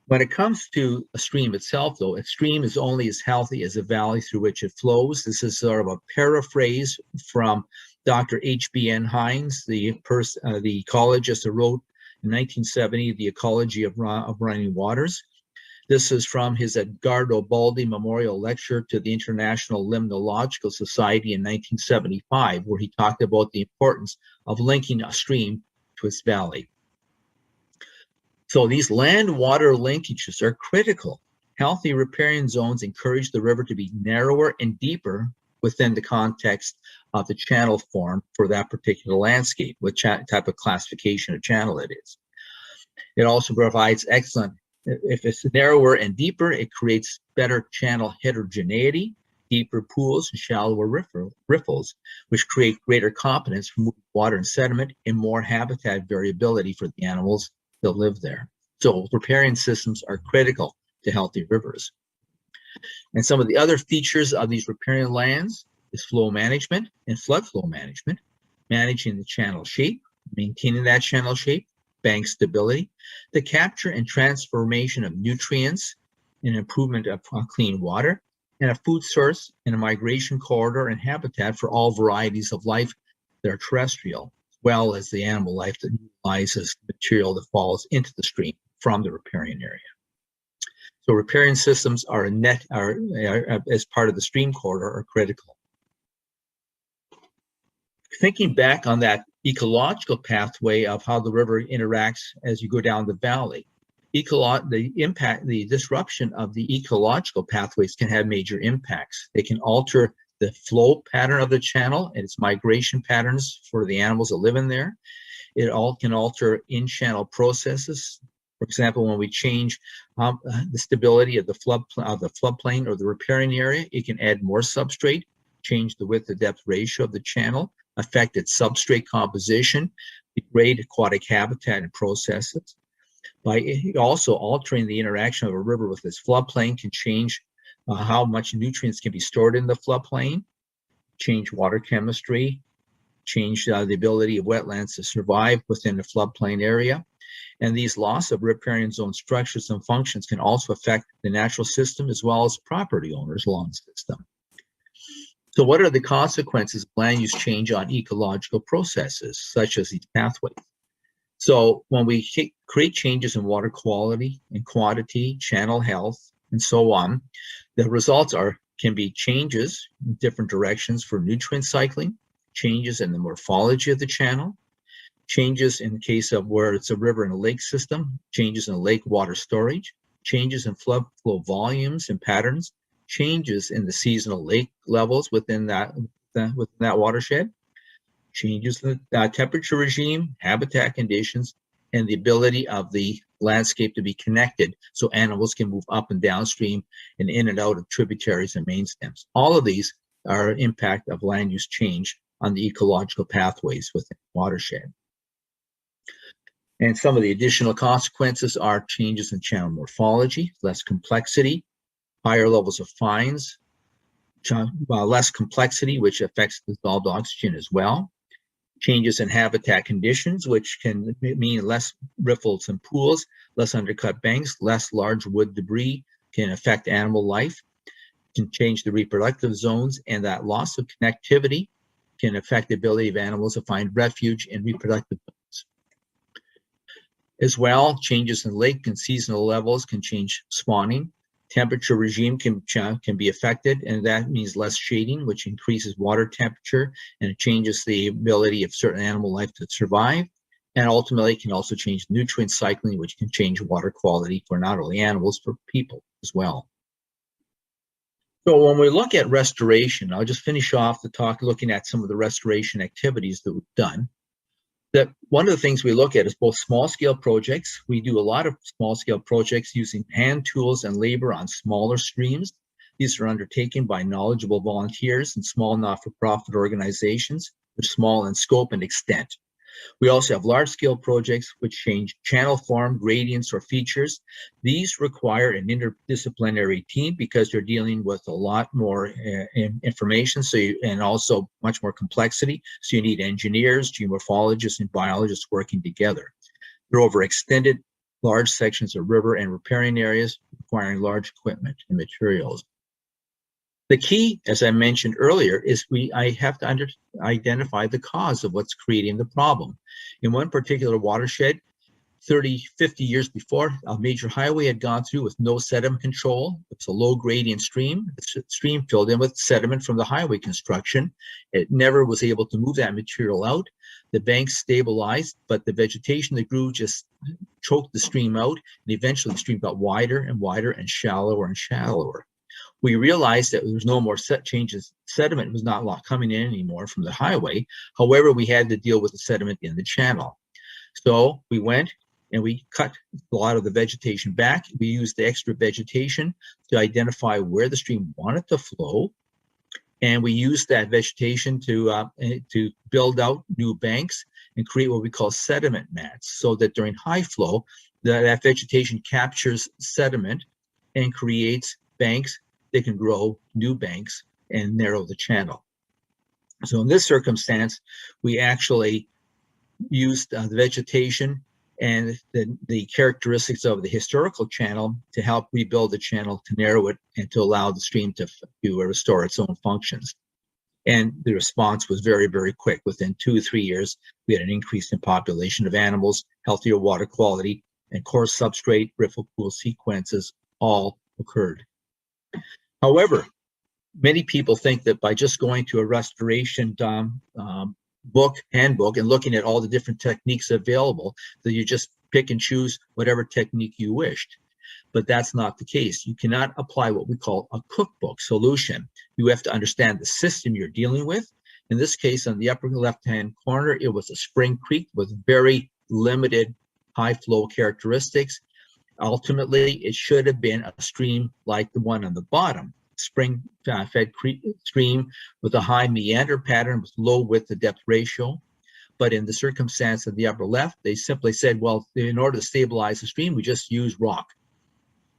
When it comes to a stream itself, though, a stream is only as healthy as the valley through which it flows. This is sort of a paraphrase from Dr. H.B.N. Hines, the ecologist who wrote in 1970, The Ecology of Running Waters. This is from his Edgardo Baldi Memorial Lecture to the International Limnological Society in 1975, where he talked about the importance of linking a stream to its valley. So these land-water linkages are critical. Healthy riparian zones encourage the river to be narrower and deeper within the context of the channel form for that particular landscape, what type of classification of channel it is. It also provides excellent, if it's narrower and deeper, it creates better channel heterogeneity, deeper pools and shallower riffles, which create greater competence for moving water and sediment and more habitat variability for the animals that live there. So riparian systems are critical to healthy rivers. And some of the other features of these riparian lands is flow management and flood flow management, managing the channel shape, maintaining that channel shape, bank stability, the capture and transformation of nutrients, and improvement of clean water, and a food source and a migration corridor and habitat for all varieties of life that are terrestrial, as well as the animal life that utilizes material that falls into the stream from the riparian area. So riparian systems are as part of the stream corridor are critical. Thinking back on that ecological pathway of how the river interacts as you go down the valley, the disruption of the ecological pathways can have major impacts. They can alter the flow pattern of the channel and its migration patterns for the animals that live in there. It all can alter in-channel processes. For example, when we change the stability of the floodplain or the riparian area, it can add more substrate, change the width to depth ratio of the channel, affect its substrate composition, degrade aquatic habitat and processes. By also altering the interaction of a river with its floodplain can change how much nutrients can be stored in the floodplain, change water chemistry, change the ability of wetlands to survive within the floodplain area. And these loss of riparian zone structures and functions can also affect the natural system as well as property owners along the system. So what are the consequences of land use change on ecological processes, such as these pathways? So when we create changes in water quality and quantity, channel health, and so on, the results can be changes in different directions for nutrient cycling, changes in the morphology of the channel, changes in the case of where it's a river and a lake system, changes in lake water storage, changes in flood flow volumes and patterns, changes in the seasonal lake levels within that watershed, changes in the temperature regime, habitat conditions, and the ability of the landscape to be connected so animals can move up and downstream and in and out of tributaries and main stems. All of these are an impact of land use change on the ecological pathways within the watershed. And some of the additional consequences are changes in channel morphology, less complexity, higher levels of fines, less complexity, which affects dissolved oxygen as well. Changes in habitat conditions, which can mean less riffles and pools, less undercut banks, less large wood debris, can affect animal life, can change the reproductive zones, and that loss of connectivity can affect the ability of animals to find refuge in reproductive zones. As well, changes in lake and seasonal levels can change spawning. Temperature regime can be affected, and that means less shading, which increases water temperature, and it changes the ability of certain animal life to survive. And ultimately, can also change nutrient cycling, which can change water quality for not only animals, but people as well. So when we look at restoration, I'll just finish off the talk looking at some of the restoration activities that we've done. That one of the things we look at is both small-scale projects. We do a lot of small-scale projects using hand tools and labor on smaller streams. These are undertaken by knowledgeable volunteers and small not-for-profit organizations, which are small in scope and extent. We also have large-scale projects which change channel form, gradients, or features. These require an interdisciplinary team because they're dealing with a lot more information, and also much more complexity. So you need engineers, geomorphologists, and biologists working together. They're over extended large sections of river and riparian areas, requiring large equipment and materials. The key, as I mentioned earlier, is I have to identify the cause of what's creating the problem. In one particular watershed, 30, 50 years before, a major highway had gone through with no sediment control. It's a low gradient stream. The stream filled in with sediment from the highway construction. It never was able to move that material out. The banks stabilized, but the vegetation that grew just choked the stream out, and eventually the stream got wider and wider and shallower. We realized that there was no more changes. Sediment was not coming in anymore from the highway. However, we had to deal with the sediment in the channel. So we went and we cut a lot of the vegetation back. We used the extra vegetation to identify where the stream wanted to flow. And we used that vegetation to build out new banks and create what we call sediment mats, so that during high flow, that vegetation captures sediment and creates banks. They can grow new banks and narrow the channel. So in this circumstance, we actually used the vegetation and the characteristics of the historical channel to help rebuild the channel, to narrow it, and to allow the stream to restore its own functions. And the response was very, very quick. Within 2 or 3 years, we had an increase in population of animals, healthier water quality, and coarse substrate riffle pool sequences all occurred. However, many people think that by just going to a restoration handbook and looking at all the different techniques available, that you just pick and choose whatever technique you wished. But that's not the case. You cannot apply what we call a cookbook solution. You have to understand the system you're dealing with. In this case, on the upper left-hand corner, it was a spring creek with very limited high flow characteristics. Ultimately, it should have been a stream like the one on the bottom, spring-fed stream with a high meander pattern with low width to depth ratio. But in the circumstance of the upper left, they simply said, well, in order to stabilize the stream, we just use rock.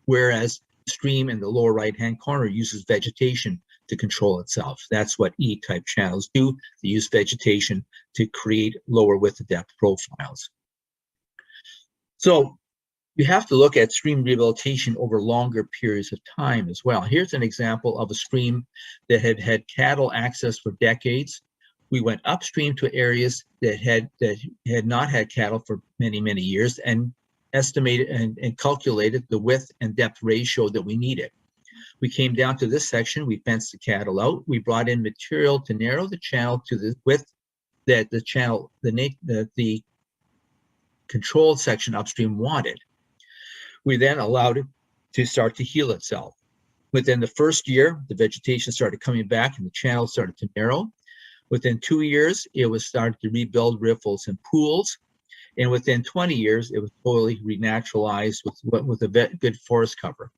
Whereas the stream in the lower right-hand corner uses vegetation to control itself. That's what E-type channels do. They use vegetation to create lower width to depth profiles. So you have to look at stream rehabilitation over longer periods of time as well. Here's an example of a stream that had had cattle access for decades. We went upstream to areas that had not had cattle for many, many years, and estimated and calculated the width and depth ratio that we needed. We came down to this section, we fenced the cattle out, we brought in material to narrow the channel to the width that the controlled section upstream wanted. We then allowed it to start to heal itself. Within the first year, the vegetation started coming back and the channel started to narrow. Within 2 years, it was started to rebuild riffles and pools. And within 20 years, it was totally renaturalized with a good forest cover.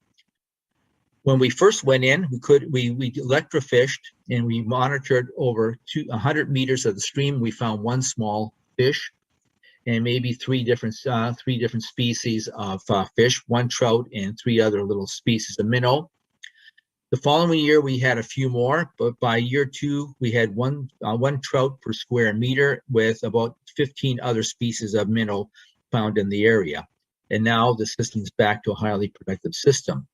When we first went in, we electrofished and we monitored over 100 meters of the stream. We found one small fish. and maybe three different species of fish, 1 trout and 3 other little species of minnow. The following year, we had a few more, but by year 2, we had one trout per square meter with about 15 other species of minnow found in the area. And now the system's back to a highly productive system.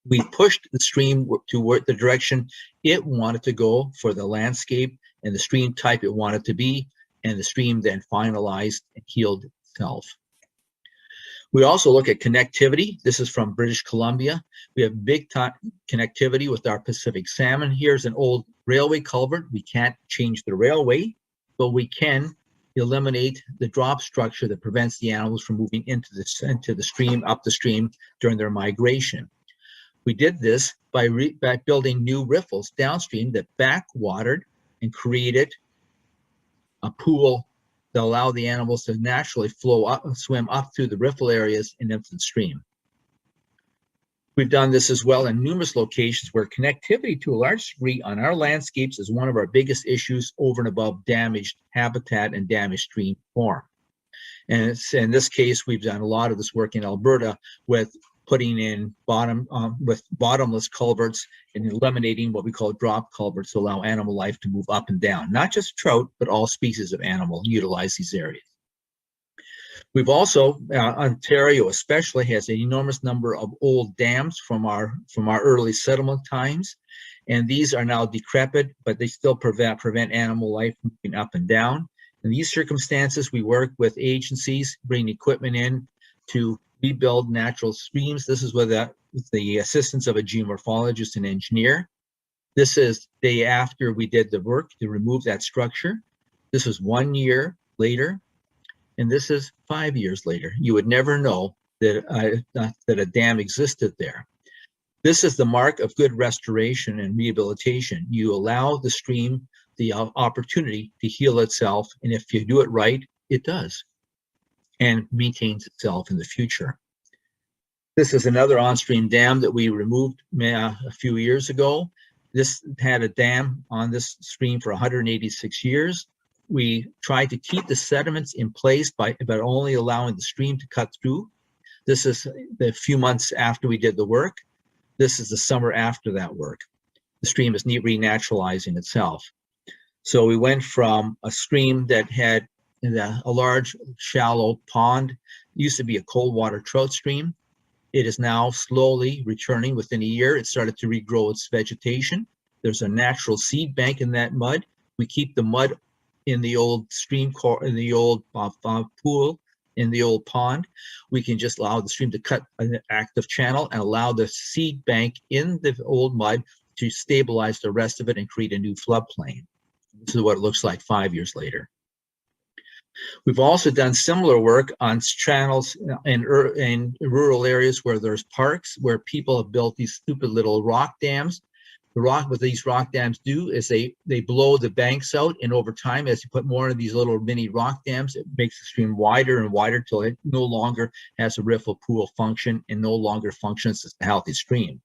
We pushed the stream toward the direction it wanted to go for the landscape and the stream type it wanted to be, and the stream then finalized and healed itself. We also look at connectivity. This is from British Columbia. We have big time connectivity with our Pacific salmon. Here's an old railway culvert. We can't change the railway, but we can eliminate the drop structure that prevents the animals from moving into the stream, up the stream during their migration. We did this by building new riffles downstream that backwatered and created a pool that allow the animals to naturally flow up and swim up through the riffle areas and into the stream. We've done this as well in numerous locations where connectivity to a large degree on our landscapes is one of our biggest issues over and above damaged habitat and damaged stream form. And in this case, we've done a lot of this work in Alberta with putting in bottomless culverts and eliminating what we call drop culverts to allow animal life to move up and down. Not just trout, but all species of animal utilize these areas. We've also, Ontario especially, has an enormous number of old dams from our early settlement times. And these are now decrepit, but they still prevent animal life moving up and down. In these circumstances, we work with agencies, bring equipment in to rebuild natural streams. This is with the assistance of a geomorphologist and engineer. This is the day after we did the work to remove that structure. This is 1 year later, and this is 5 years later. You would never know that a dam existed there. This is the mark of good restoration and rehabilitation. You allow the stream the opportunity to heal itself, and if you do it right, it does, and maintains itself in the future. This is another on-stream dam that we removed a few years ago. This had a dam on this stream for 186 years. We tried to keep the sediments in place by only allowing the stream to cut through. This is the few months after we did the work. This is the summer after that work. The stream is renaturalizing itself. So we went from a stream that had a large shallow pond, used to be a cold water trout stream. It is now slowly returning. Within a year, it started to regrow its vegetation. There's a natural seed bank in that mud. We keep the mud in the old stream, in the old pool, in the old pond. We can just allow the stream to cut an active channel and allow the seed bank in the old mud to stabilize the rest of it and create a new floodplain. This is what it looks like 5 years later. We've also done similar work on channels in rural areas where there's parks, where people have built these stupid little rock dams. What these rock dams do is they blow the banks out, and over time, as you put more of these little mini rock dams, it makes the stream wider and wider till it no longer has a riffle pool function and no longer functions as a healthy stream.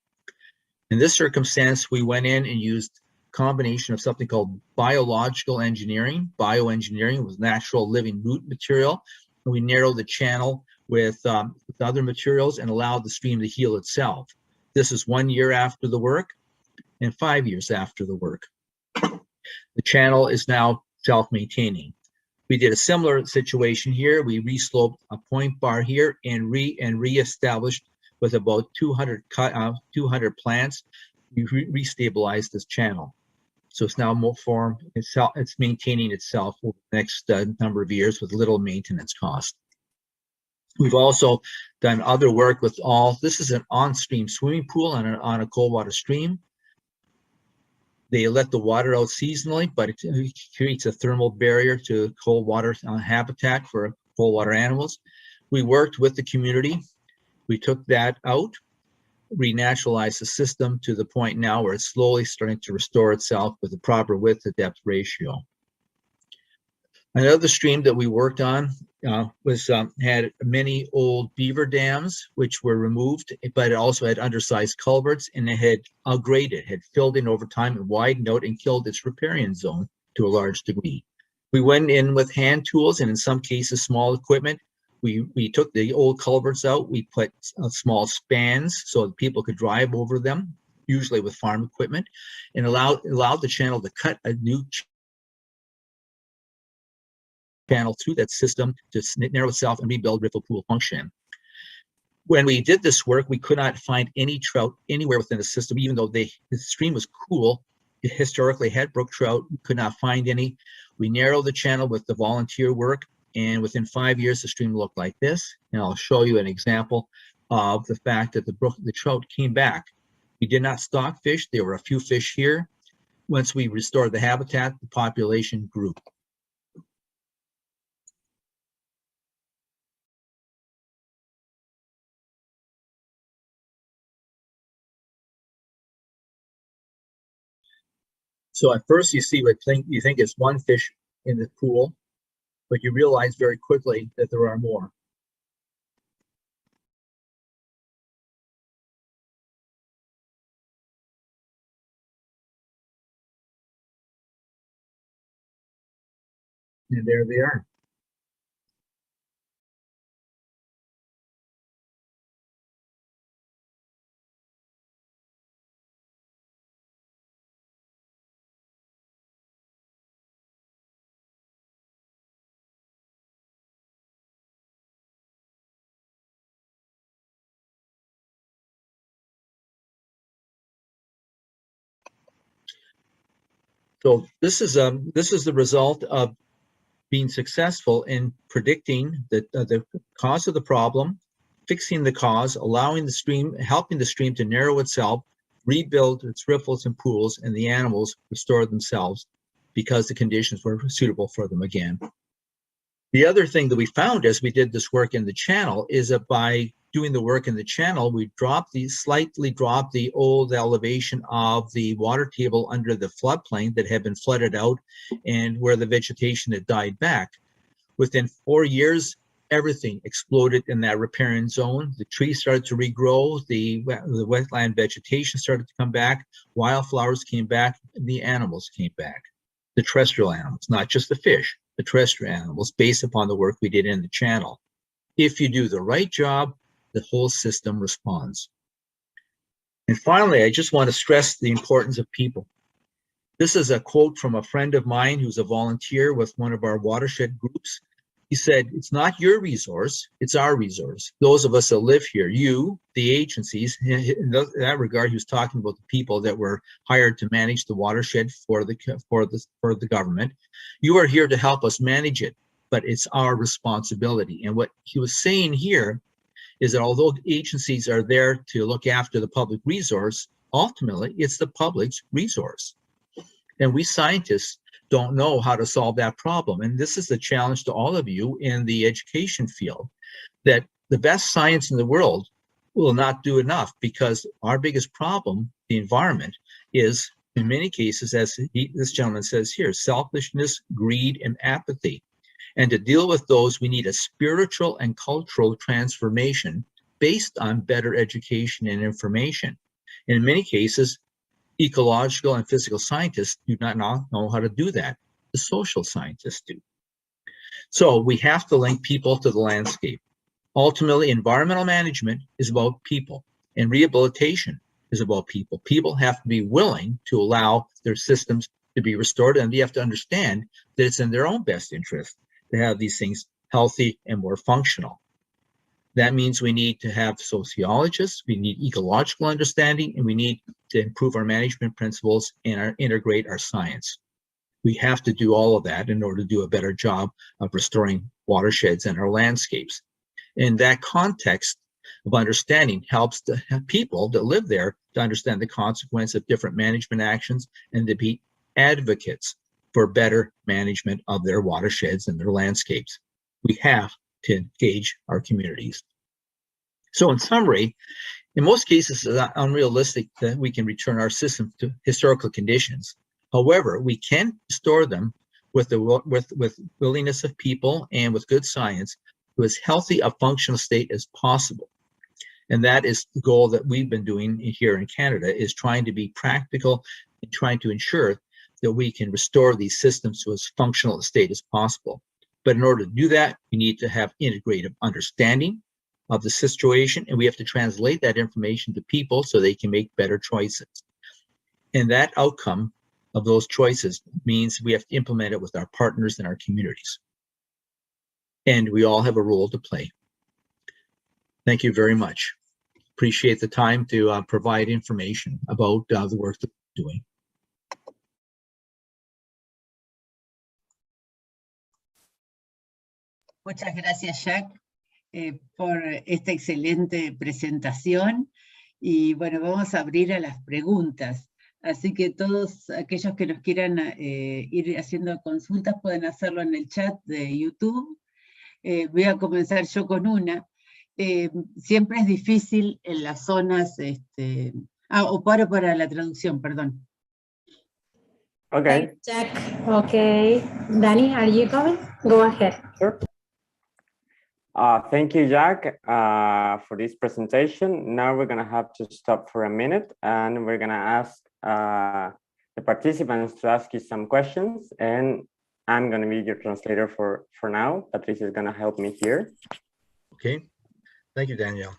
In this circumstance, we went in and used combination of something called biological engineering, bioengineering with natural living root material. And we narrowed the channel with other materials and allowed the stream to heal itself. This is 1 year after the work and 5 years after the work. The channel is now self-maintaining. We did a similar situation here. We resloped a point bar here and re-established with about 200 plants. We restabilized this channel. So it's now more form, it's maintaining itself over the next number of years with little maintenance cost. We've also done other work with this is an on-stream swimming pool on a cold water stream. They let the water out seasonally, but it creates a thermal barrier to cold water habitat for cold water animals. We worked with the community. We took that out, renaturalize the system to the point now where it's slowly starting to restore itself with the proper width to depth ratio. Another stream that we worked on had many old beaver dams which were removed, but it also had undersized culverts, and it had outgraded, had filled in over time and widened out and killed its riparian zone to a large degree. We went in with hand tools and in some cases small equipment. We took the old culverts out. We put small spans so that people could drive over them, usually with farm equipment, and allowed the channel to cut a new channel through that system to narrow itself and rebuild riffle pool function. When we did this work, we could not find any trout anywhere within the system, even though the stream was cool. It historically had brook trout. We could not find any. We narrowed the channel with the volunteer work, and within 5 years, the stream looked like this. And I'll show you an example of the fact that the trout came back. We did not stock fish. There were a few fish here. Once we restored the habitat, the population grew. So at first you see, you think it's one fish in the pool, but you realize very quickly that there are more. And there they are. So this is the result of being successful in predicting the cause of the problem, fixing the cause, allowing the stream, helping the stream to narrow itself, rebuild its riffles and pools, and the animals restore themselves because the conditions were suitable for them again. The other thing that we found as we did this work in the channel is that by doing the work in the channel, we slightly dropped the old elevation of the water table under the floodplain that had been flooded out and where the vegetation had died back. Within 4 years, everything exploded in that riparian zone. The trees started to regrow, the wetland vegetation started to come back, wildflowers came back, and the animals came back. The terrestrial animals, not just the fish, the terrestrial animals, based upon the work we did in the channel. If you do the right job, the whole system responds. And finally, I just want to stress the importance of people. This is a quote from a friend of mine who's a volunteer with one of our watershed groups. He said, "It's not your resource, it's our resource. Those of us that live here, you, the agencies." In that regard, he was talking about the people that were hired to manage the watershed for the government. You are here to help us manage it, but it's our responsibility. And what he was saying here is that although agencies are there to look after the public resource, ultimately it's the public's resource. And we scientists don't know how to solve that problem. And this is the challenge to all of you in the education field, that the best science in the world will not do enough because our biggest problem, the environment, is in many cases, as this gentleman says here, selfishness, greed, and apathy. And to deal with those, we need a spiritual and cultural transformation based on better education and information. And in many cases, ecological and physical scientists do not know how to do that. The social scientists do. So we have to link people to the landscape. Ultimately, environmental management is about people, and rehabilitation is about people. People have to be willing to allow their systems to be restored, and they have to understand that it's in their own best interest to have these things healthy and more functional. That means we need to have sociologists, we need ecological understanding, and we need to improve our management principles and integrate our science. We have to do all of that in order to do a better job of restoring watersheds and our landscapes. In that context of understanding helps the people that live there to understand the consequence of different management actions and to be advocates for better management of their watersheds and their landscapes. We have to engage our communities. So in summary, in most cases, it's unrealistic that we can return our system to historical conditions. However, we can restore them with willingness of people and with good science to as healthy a functional state as possible. And that is the goal that we've been doing here in Canada, is trying to be practical and trying to ensure that we can restore these systems to as functional a state as possible. But in order to do that, we need to have integrative understanding of the situation, and we have to translate that information to people so they can make better choices. And that outcome of those choices means we have to implement it with our partners in our communities. And we all have a role to play. Thank you very much. Appreciate the time to provide information about the work that we're doing. Muchas gracias, Jack, por esta excelente presentación. Y bueno, vamos a abrir a las preguntas. Así que todos aquellos que nos quieran ir haciendo consultas pueden hacerlo en el chat de YouTube. Voy a comenzar yo con una. Siempre es difícil en las zonas... o paro para la traducción, perdón. Okay. Jack. Okay. Danny, are you going? Go ahead. Sure. Thank you, Jack, for this presentation. Now we're going to have to stop for a minute, and we're going to ask the participants to ask you some questions, and I'm going to be your translator for now. Patricia is going to help me here. Okay. Thank you, Danielle.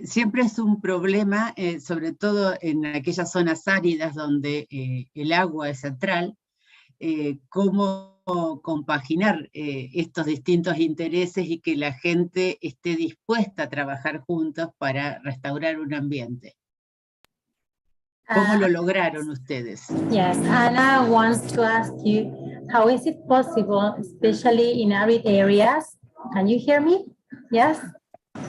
Siempre es un problema, sobre todo en aquellas zonas áridas donde el agua es central, cómo compaginar estos distintos intereses y que la gente esté dispuesta a trabajar juntos para restaurar un ambiente. ¿Cómo lo lograron ustedes? Yes, Anna wants to ask you, how is it possible, especially in arid areas? Can you hear me? Yes?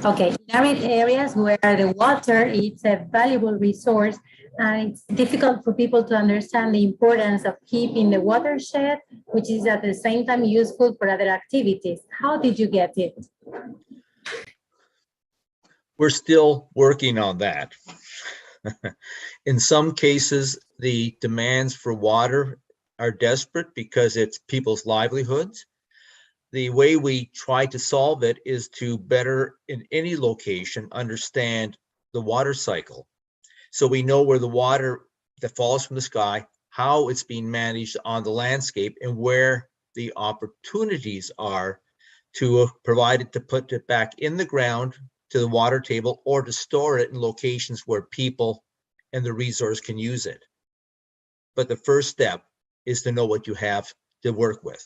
Okay, in arid areas where the water is a valuable resource and it's difficult for people to understand the importance of keeping the watershed, which is at the same time useful for other activities. How did you get it? We're still working on that. In some cases, the demands for water are desperate because it's people's livelihoods. The way we try to solve it is to better, in any location, understand the water cycle. So we know where the water that falls from the sky, how it's being managed on the landscape, and where the opportunities are to provide it, to put it back in the ground to the water table, or to store it in locations where people and the resource can use it. But the first step is to know what you have to work with.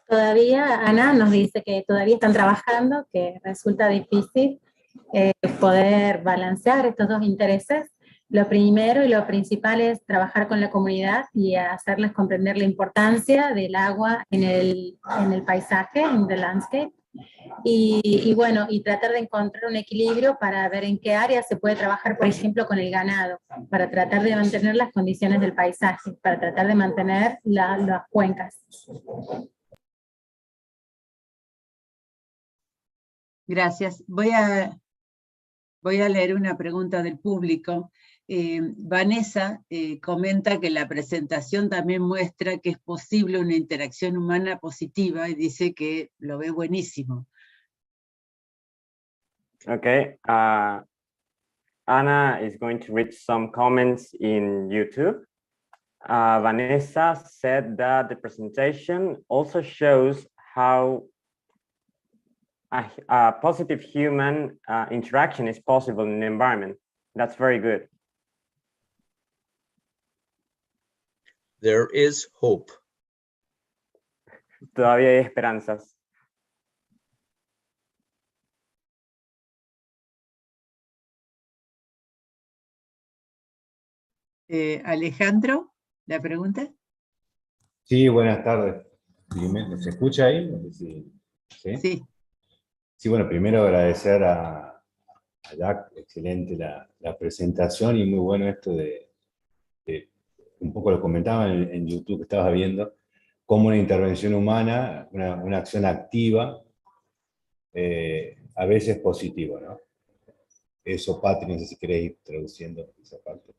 Todavía Ana nos dice que todavía están trabajando, que resulta difícil poder balancear estos dos intereses. Lo primero y lo principal es trabajar con la comunidad y hacerles comprender la importancia del agua en el paisaje, en el landscape. Y bueno, y tratar de encontrar un equilibrio para ver en qué áreas se puede trabajar, por ejemplo, con el ganado, para tratar de mantener las condiciones del paisaje, para tratar de mantener las cuencas. Gracias. Voy a leer una pregunta del público. Vanessa comenta que la presentación también muestra que es posible una interacción humana positiva y dice que lo ve buenísimo. Okay. Anna is going to read some comments in YouTube. Vanessa said that the presentation also shows how a positive human interaction is possible in the environment. That's very good. There is hope. Todavía hay esperanzas. Alejandro, ¿la pregunta? Sí, buenas tardes. ¿Se escucha ahí? Sí. Sí. Sí, bueno, primero agradecer a Jack, excelente la presentación y muy bueno esto de un poco lo comentaba en YouTube que estabas viendo, cómo una intervención humana, una acción activa, a veces es positiva, ¿no? Eso, Patri, no sé si queréis ir traduciendo esa parte.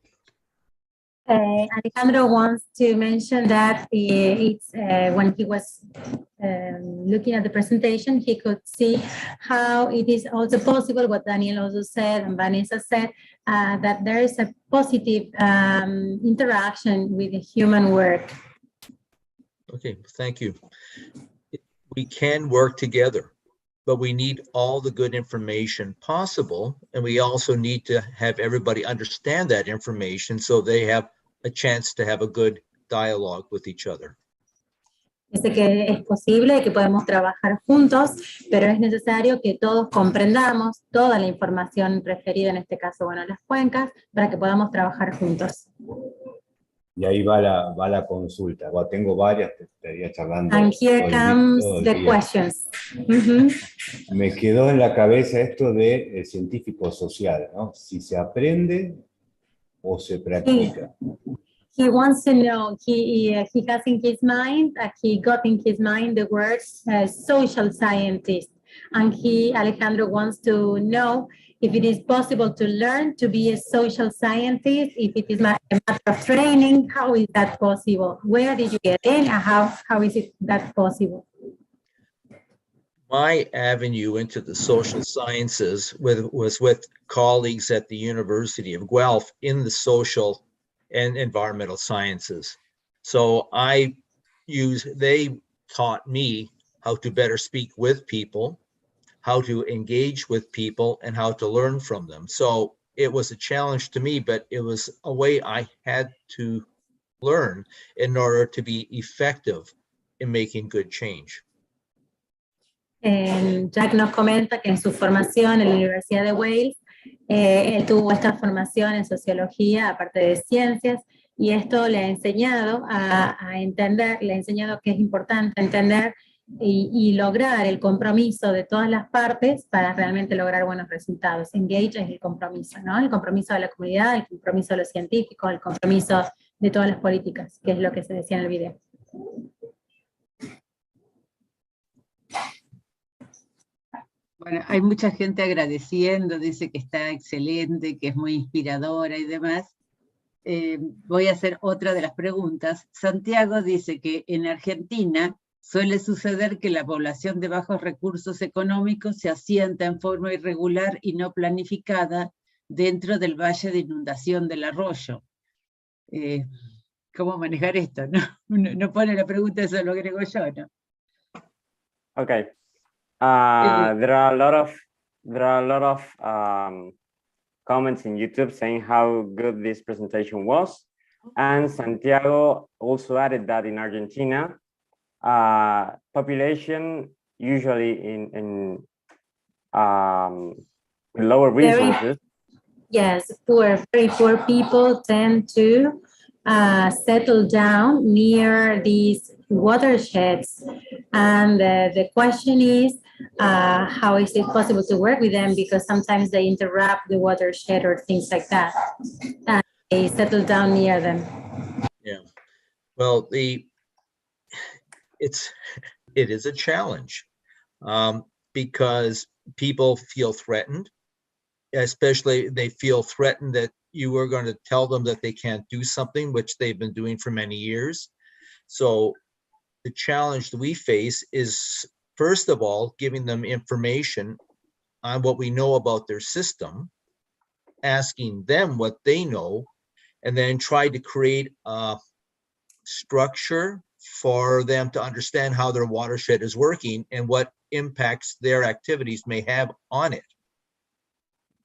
Alejandro wants to mention that it's when he was looking at the presentation, he could see how it is also possible, what Daniel also said and Vanessa said, that there is a positive interaction with the human work. Okay, thank you. We can work together, but we need all the good information possible, and we also need to have everybody understand that information so they have a chance to have a good dialogue with each other. Dice que es posible, que podemos trabajar juntos, pero es necesario que todos comprendamos toda la información referida, en este caso, bueno, las cuencas, para que podamos trabajar juntos. Y ahí va la consulta. Bueno, tengo varias, te estaría charlando. And here comes the questions. Me quedó en la cabeza esto de científico social, ¿no? Si se aprende o se practica. He wants to know, he has in his mind, he got in his mind the words social scientist. And Alejandro wants to know if it is possible to learn to be a social scientist, if it is a matter of training, how is that possible? Where did you get in, and how is it that possible? My avenue into the social sciences was with colleagues at the University of Guelph in the social and environmental sciences. So they taught me how to better speak with people, how to engage with people, and how to learn from them. So it was a challenge to me, but it was a way I had to learn in order to be effective in making good change. Jack nos comenta que en su formación en la Universidad de Wales, él tuvo esta formación en sociología, aparte de ciencias, y esto le ha enseñado a entender, le ha enseñado que es importante entender y lograr el compromiso de todas las partes para realmente lograr buenos resultados. Engage es el compromiso, ¿no? El compromiso de la comunidad, el compromiso de los científicos, el compromiso de todas las políticas, que es lo que se decía en el video. Bueno, hay mucha gente agradeciendo, dice que está excelente, que es muy inspiradora y demás. Voy a hacer otra de las preguntas. Santiago dice que en Argentina suele suceder que la población de bajos recursos económicos se asienta en forma irregular y no planificada dentro del valle de inundación del arroyo. ¿Cómo manejar esto? No pone la pregunta, eso lo agrego yo, ¿no? Okay. There are a lot of comments in YouTube saying how good this presentation was, and Santiago also added that in Argentina, population usually in lower resources. Yes, very poor people tend to settle down near these watersheds, and the question is, how is it possible to work with them, because sometimes they interrupt the watershed or things like that, and they settle down near them. Yeah, well, it is a challenge because people feel threatened, especially they feel threatened that you are going to tell them that they can't do something, which they've been doing for many years. So the challenge that we face is, first of all, giving them information on what we know about their system, asking them what they know, and then try to create a structure for them to understand how their watershed is working and what impacts their activities may have on it.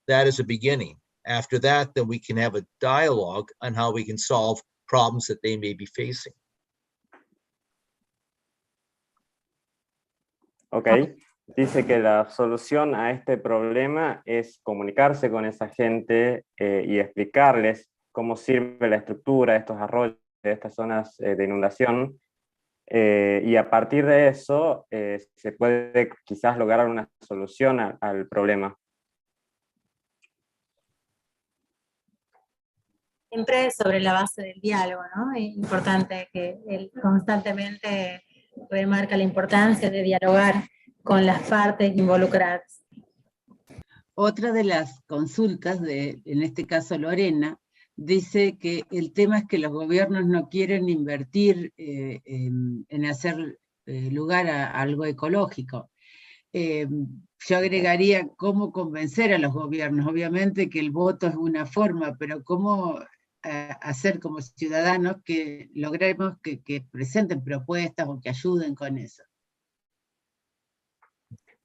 That is a beginning. After that, then we can have a dialogue on how we can solve problems that they may be facing. Ok, dice que la solución a este problema es comunicarse con esa gente y explicarles cómo sirve la estructura de estos arroyos, de estas zonas de inundación, y a partir de eso se puede quizás lograr una solución al problema. Siempre sobre la base del diálogo, ¿no? Es importante que él constantemente remarca la importancia de dialogar con las partes involucradas. Otra de las consultas, en este caso Lorena, dice que el tema es que los gobiernos no quieren invertir en hacer lugar a algo ecológico. Yo agregaría cómo convencer a los gobiernos. Obviamente que el voto es una forma, pero cómo hacer como ciudadanos que logremos que presenten propuestas o que ayuden con eso.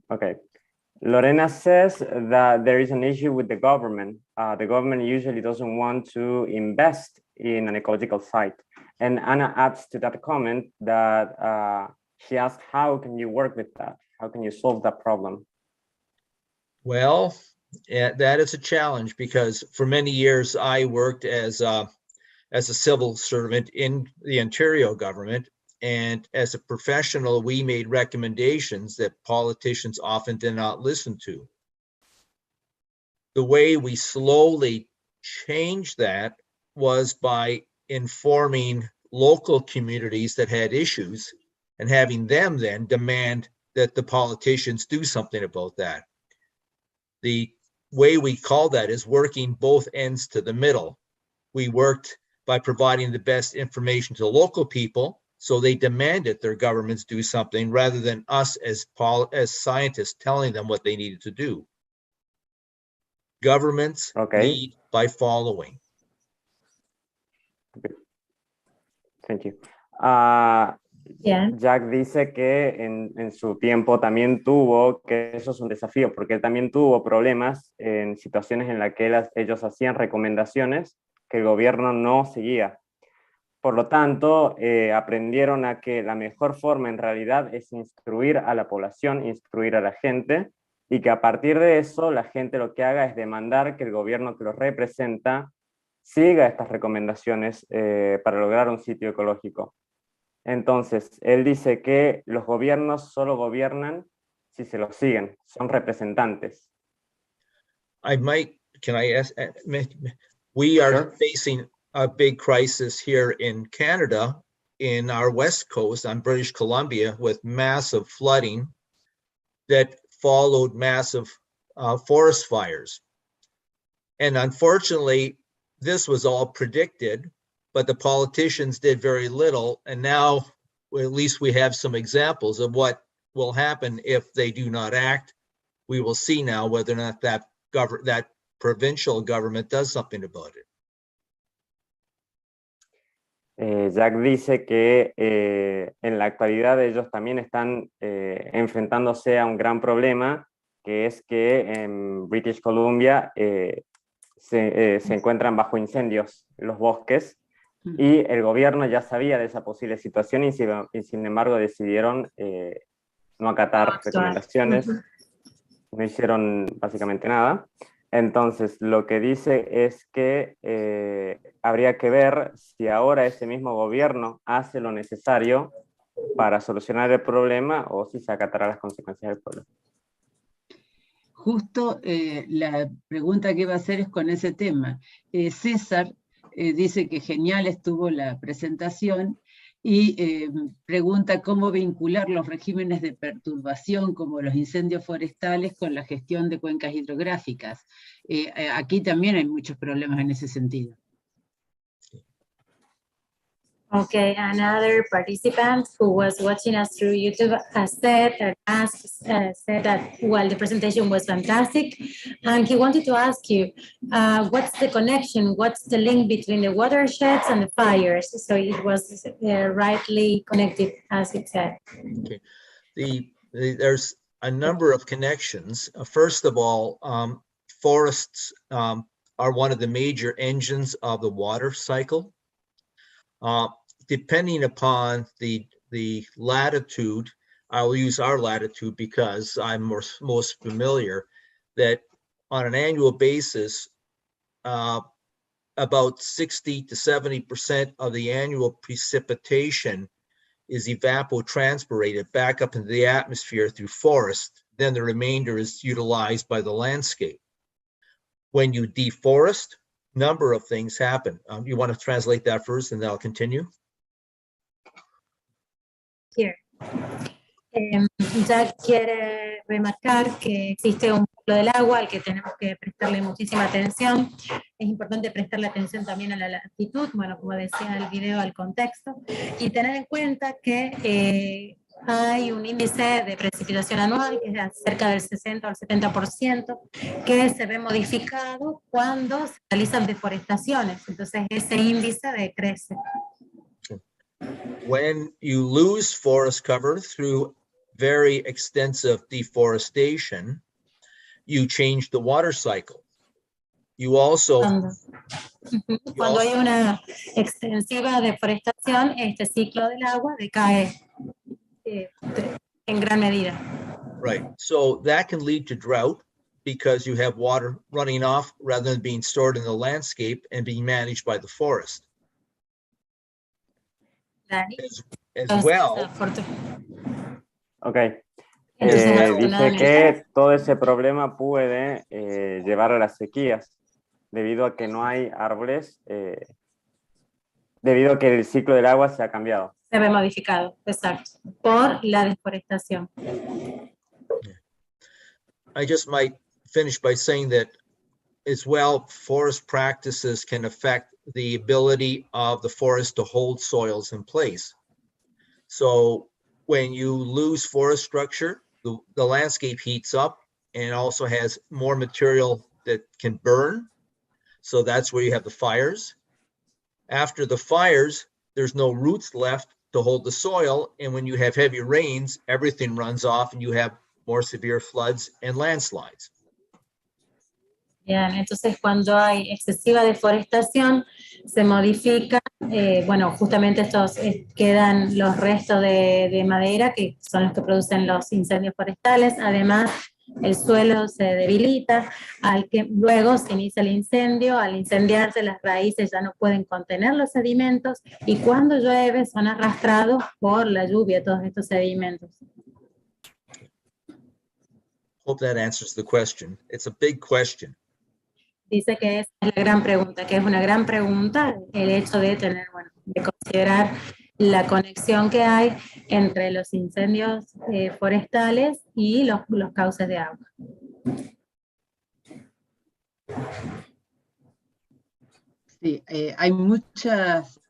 Okay. Lorena says that there is an issue with the government. The government usually doesn't want to invest in an ecological site. And Anna adds to that comment that she asked, how can you work with that? How can you solve that problem? Well, that is a challenge because for many years I worked as a civil servant in the Ontario government. And as a professional, we made recommendations that politicians often did not listen to. The way we slowly changed that was by informing local communities that had issues and having them then demand that the politicians do something about that. The way we call that is working both ends to the middle. We worked by providing the best information to local people, so they demanded their governments do something rather than us as scientists telling them what they needed to do. Governments lead by following. Thank you. Yeah. Jack dice que en su tiempo también tuvo, que eso es un desafío, porque él también tuvo problemas en situaciones en las que ellos hacían recomendaciones que el gobierno no seguía. Por lo tanto, aprendieron a que la mejor forma en realidad es instruir a la población, instruir a la gente, y que a partir de eso la gente lo que haga es demandar que el gobierno que los representa siga estas recomendaciones para lograr un sitio ecológico. Entonces, él dice que los gobiernos solo gobiernan si se los siguen, son representantes. Can I ask, we are facing a big crisis here in Canada, in our west coast, on British Columbia, with massive flooding that followed massive forest fires. And unfortunately, this was all predicted, but the politicians did very little. And now, well, at least we have some examples of what will happen if they do not act. We will see now whether or not that provincial government does something about it. Jack dice que en la actualidad ellos también están enfrentándose a un gran problema, que es que en British Columbia se encuentran bajo incendios los bosques, y el gobierno ya sabía de esa posible situación y sin embargo decidieron no acatar recomendaciones, no hicieron básicamente nada. Entonces, lo que dice es que habría que ver si ahora ese mismo gobierno hace lo necesario para solucionar el problema o si se acatará las consecuencias del problema. Justo la pregunta que iba a hacer es con ese tema. César dice que genial estuvo la presentación y pregunta cómo vincular los regímenes de perturbación como los incendios forestales con la gestión de cuencas hidrográficas. Aquí también hay muchos problemas en ese sentido. Okay, another participant who was watching us through YouTube said that, well, the presentation was fantastic, and he wanted to ask you, what's the connection, what's the link between the watersheds and the fires? So it was rightly connected, as it said. Okay. There's a number of connections. First of all, forests are one of the major engines of the water cycle. Depending upon the latitude, I'll use our latitude because I'm most familiar, that on an annual basis, about 60 to 70% of the annual precipitation is evapotranspirated back up into the atmosphere through forest. Then the remainder is utilized by the landscape. When you deforest, number of things happen. You want to translate that first and then I'll continue? Here. Jack quiere remarcar que existe un ciclo del agua al que tenemos que prestarle muchísima atención. Es importante prestarle atención también a la latitud, bueno, como decía el video, al contexto, y tener en cuenta que hay un índice de precipitación anual que es cerca del 60 al 70%, que se ve modificado cuando se realizan deforestaciones. Entonces ese índice decrece. When you lose forest cover through very extensive deforestation, you change the water cycle. You also Cuando hay una extensiva deforestación, este ciclo del agua decae en gran medida. Right. So that can lead to drought because you have water running off rather than being stored in the landscape and being managed by the forest. As well. Ok. Dice que todo ese problema puede llevar a las sequías debido a que no hay árboles, debido a que el ciclo del agua se ha cambiado. Se ve modificado, exacto, por la deforestación. I just might finish by saying that as well, forest practices can affect the ability of the forest to hold soils in place. So when you lose forest structure, the landscape heats up and also has more material that can burn. So that's where you have the fires. After the fires, there's no roots left to hold the soil. And when you have heavy rains, everything runs off and you have more severe floods and landslides. Bien, entonces cuando hay excesiva deforestación, se modifica, bueno, justamente estos quedan los restos de madera, que son los que producen los incendios forestales. Además, el suelo se debilita, al que luego se inicia el incendio. Al incendiarse, las raíces ya no pueden contener los sedimentos, y cuando llueve son arrastrados por la lluvia todos estos sedimentos. Hope that answers the question. It's a big question. Dice que es la gran pregunta, que es una gran pregunta el hecho de tener, bueno, de considerar la conexión que hay entre los incendios forestales y los cauces de agua. Sí, hay muchas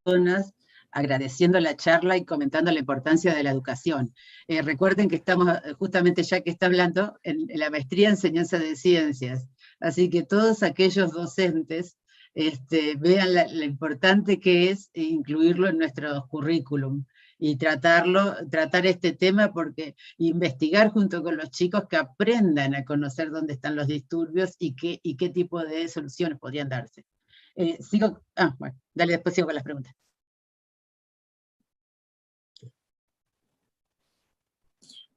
personas agradeciendo la charla y comentando la importancia de la educación. Recuerden que estamos, justamente ya que está hablando, en la maestría en enseñanza de ciencias, así que todos aquellos docentes vean lo importante que es incluirlo en nuestro currículum y tratar este tema, porque investigar junto con los chicos, que aprendan a conocer dónde están los disturbios y qué tipo de soluciones podrían darse. Bueno, después sigo con las preguntas.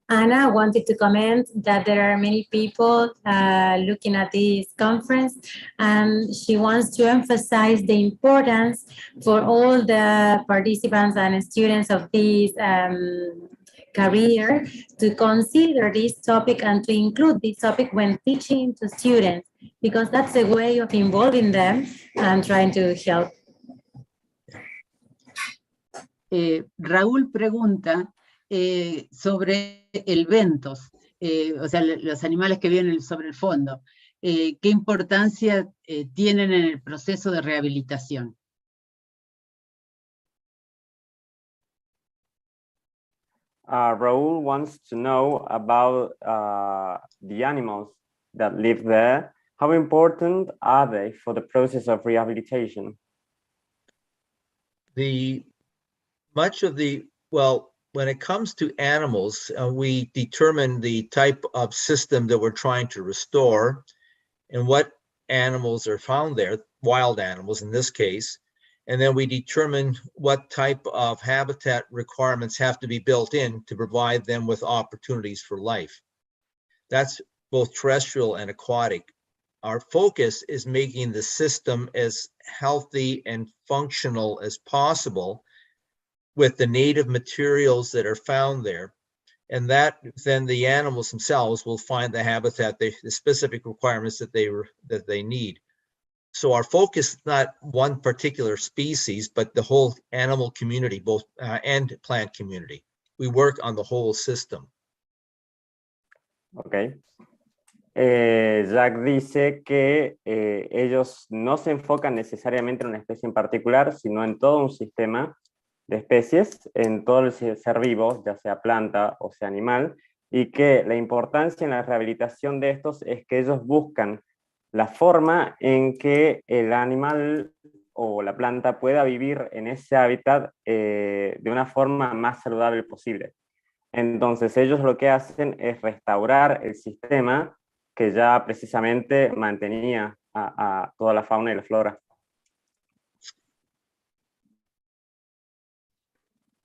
Anna wanted to comment that there are many people looking at this conference, and she wants to emphasize the importance for all the participants and students of this career to consider this topic and to include this topic when teaching to students, because that's a way of involving them and trying to help. Raúl pregunta sobre el ventos, o sea, los animales que viven sobre el fondo. ¿Qué importancia tienen en el proceso de rehabilitación? Raúl wants to know about the animals that live there. How important are they for the process of rehabilitation? When it comes to animals, we determine the type of system that we're trying to restore and what animals are found there, wild animals in this case, and then we determine what type of habitat requirements have to be built in to provide them with opportunities for life. That's both terrestrial and aquatic. Our focus is making the system as healthy and functional as possible with the native materials that are found there, and that then the animals themselves will find the habitat, the specific requirements that they need. So our focus is not one particular species, but the whole animal community, both and plant community. We work on the whole system. Ok. Jack dice que ellos no se enfocan necesariamente en una especie en particular, sino en todo un sistema de especies, en todo el ser vivo, ya sea planta o sea animal, y que la importancia en la rehabilitación de estos es que ellos buscan la forma en que el animal o la planta pueda vivir en ese hábitat de una forma más saludable posible. Entonces ellos lo que hacen es restaurar el sistema que ya precisamente mantenía a toda la fauna y la flora.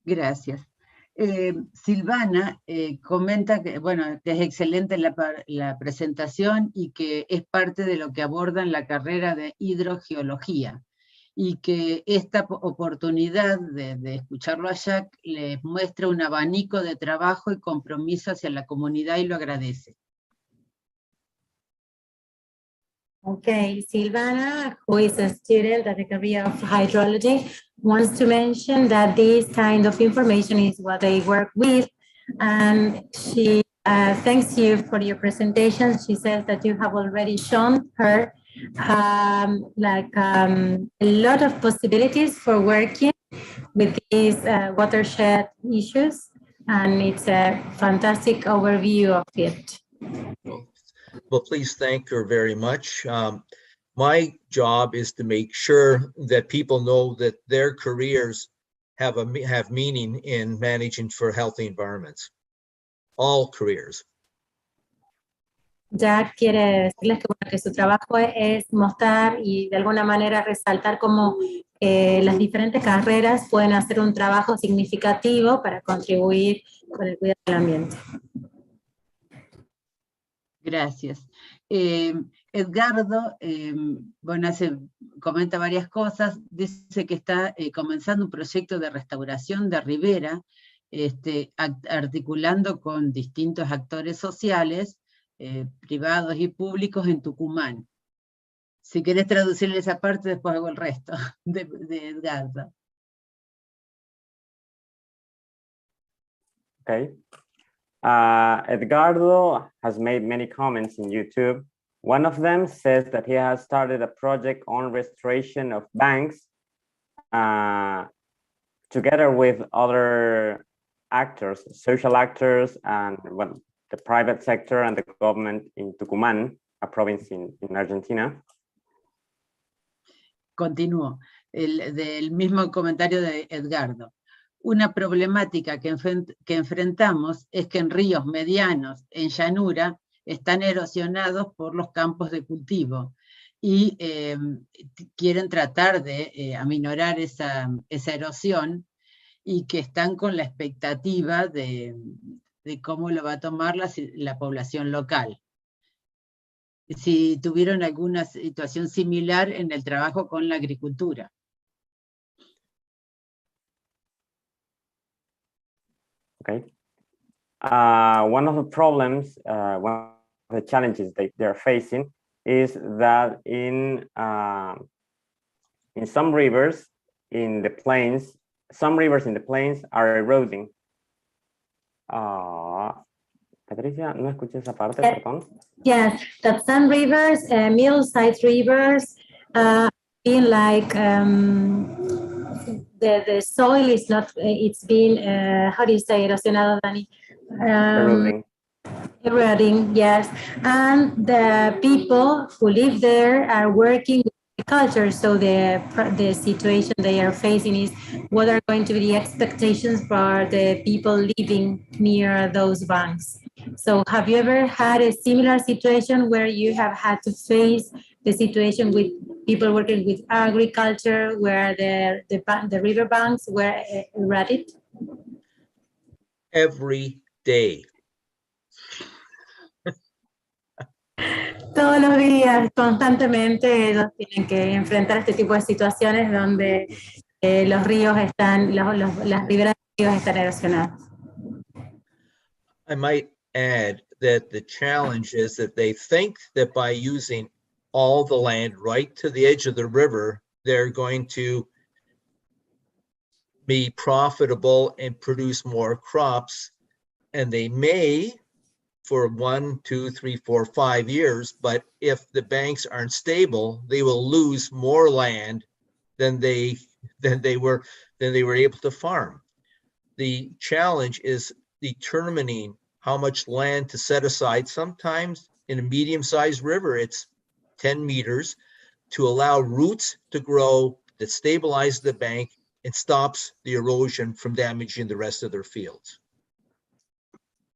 Gracias. Silvana comenta que, bueno, que es excelente la presentación y que es parte de lo que aborda en la carrera de hidrogeología, y que esta oportunidad de escucharlo a Jack les muestra un abanico de trabajo y compromiso hacia la comunidad y lo agradece. Okay, Silvana, who is a student at the career of hydrology, wants to mention that this kind of information is what they work with, and she thanks you for your presentation. She says that you have already shown her a lot of possibilities for working with these watershed issues, and it's a fantastic overview of it. Well, please thank her very much. My job is to make sure that people know that their careers have meaning in managing for healthy environments. All careers. Jack quiere decirles que, bueno, que su trabajo es mostrar y de alguna manera resaltar cómo las diferentes carreras pueden hacer un trabajo significativo para contribuir con el cuidado del ambiente. Gracias. Edgardo, bueno, comenta varias cosas, dice que está comenzando un proyecto de restauración de ribera, articulando con distintos actores sociales, privados y públicos en Tucumán. Si querés traducirle esa parte, después hago el resto de Edgardo. Okay. Edgardo has made many comments in YouTube. One of them says that he has started a project on restoration of banks together with other actors, social actors, and well, the private sector and the government in Tucumán, a province in Argentina. Continúo, del mismo comentario de Edgardo. Una problemática que enfrentamos es que en ríos medianos, en llanura, están erosionados por los campos de cultivo y quieren tratar de aminorar esa erosión, y que están con la expectativa de cómo lo va a tomar la población local. Si tuvieron alguna situación similar en el trabajo con la agricultura. Okay. One of the problems, one of the challenges they're facing is that in some rivers in the plains, some rivers in the plains are eroding. Patricia, no escuché esa parte, perdón. Yes, that some rivers, middle-sized rivers, being like the soil is not, it's been, how do you say, erosionado, Dani? Eroding. Eroding, yes. And the people who live there are working with agriculture, so the situation they are facing is what are going to be the expectations for the people living near those banks. So have you ever had a similar situation where you have had to face the situation with people working with agriculture, where the river banks were eroded? Every day. Todos los días, constantemente, ellos tienen que enfrentar este tipo de situaciones donde los ríos están, las riberas de ríos están erosionadas. I might add that the challenge is that they think that by using all the land right to the edge of the river, they're going to be profitable and produce more crops. And they may for 1, 2, 3, 4, 5 years, but if the banks aren't stable, they will lose more land than they were able to farm. The challenge is determining how much land to set aside. Sometimes in a medium-sized river, it's 10 meters to allow roots to grow that stabilize the bank and stops the erosion from damaging the rest of their fields.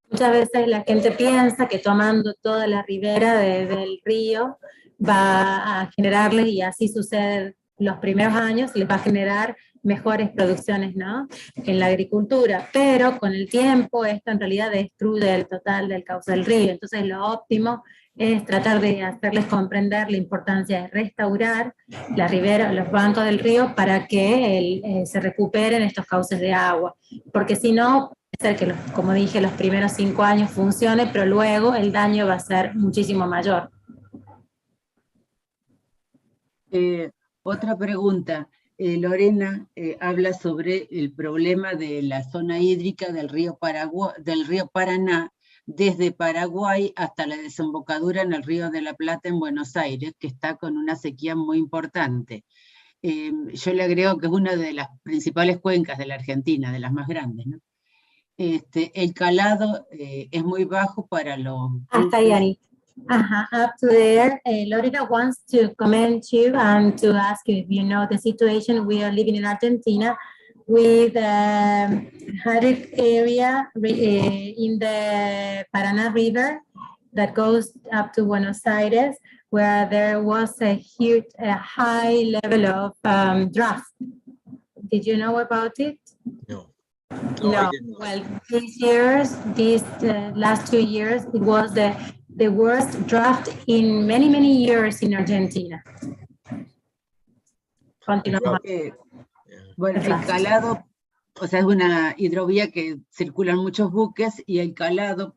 Muchas veces la gente piensa que tomando toda la ribera del río va a generarles, y así sucede los primeros años, les va a generar mejores producciones, ¿no?, en la agricultura, pero con el tiempo esto en realidad destruye el total del cauce del río. Entonces lo óptimo es tratar de hacerles comprender la importancia de restaurar la ribera, los bancos del río, para que se recuperen estos cauces de agua, porque si no, puede ser que, como dije, los primeros 5 años funcione, pero luego el daño va a ser muchísimo mayor. Otra pregunta. Lorena habla sobre el problema de la zona hídrica del río Paraná, desde Paraguay hasta la desembocadura en el río de la Plata en Buenos Aires, que está con una sequía muy importante. Yo le agrego que es una de las principales cuencas de la Argentina, de las más grandes, ¿no? El calado es muy bajo para los... Hasta ahí, Ani. Up to there, Lorena wants to comment you and to ask you if you know the situation we are living in Argentina with hydric area in the Paraná River that goes up to Buenos Aires, where there was a high level of drought. Did you know about it? No. No. Well, these last 2 years, it was the worst drought in many years in Argentina. Continuamos. Bueno, el calado, o sea, es una hidrovía que circulan muchos buques, y el calado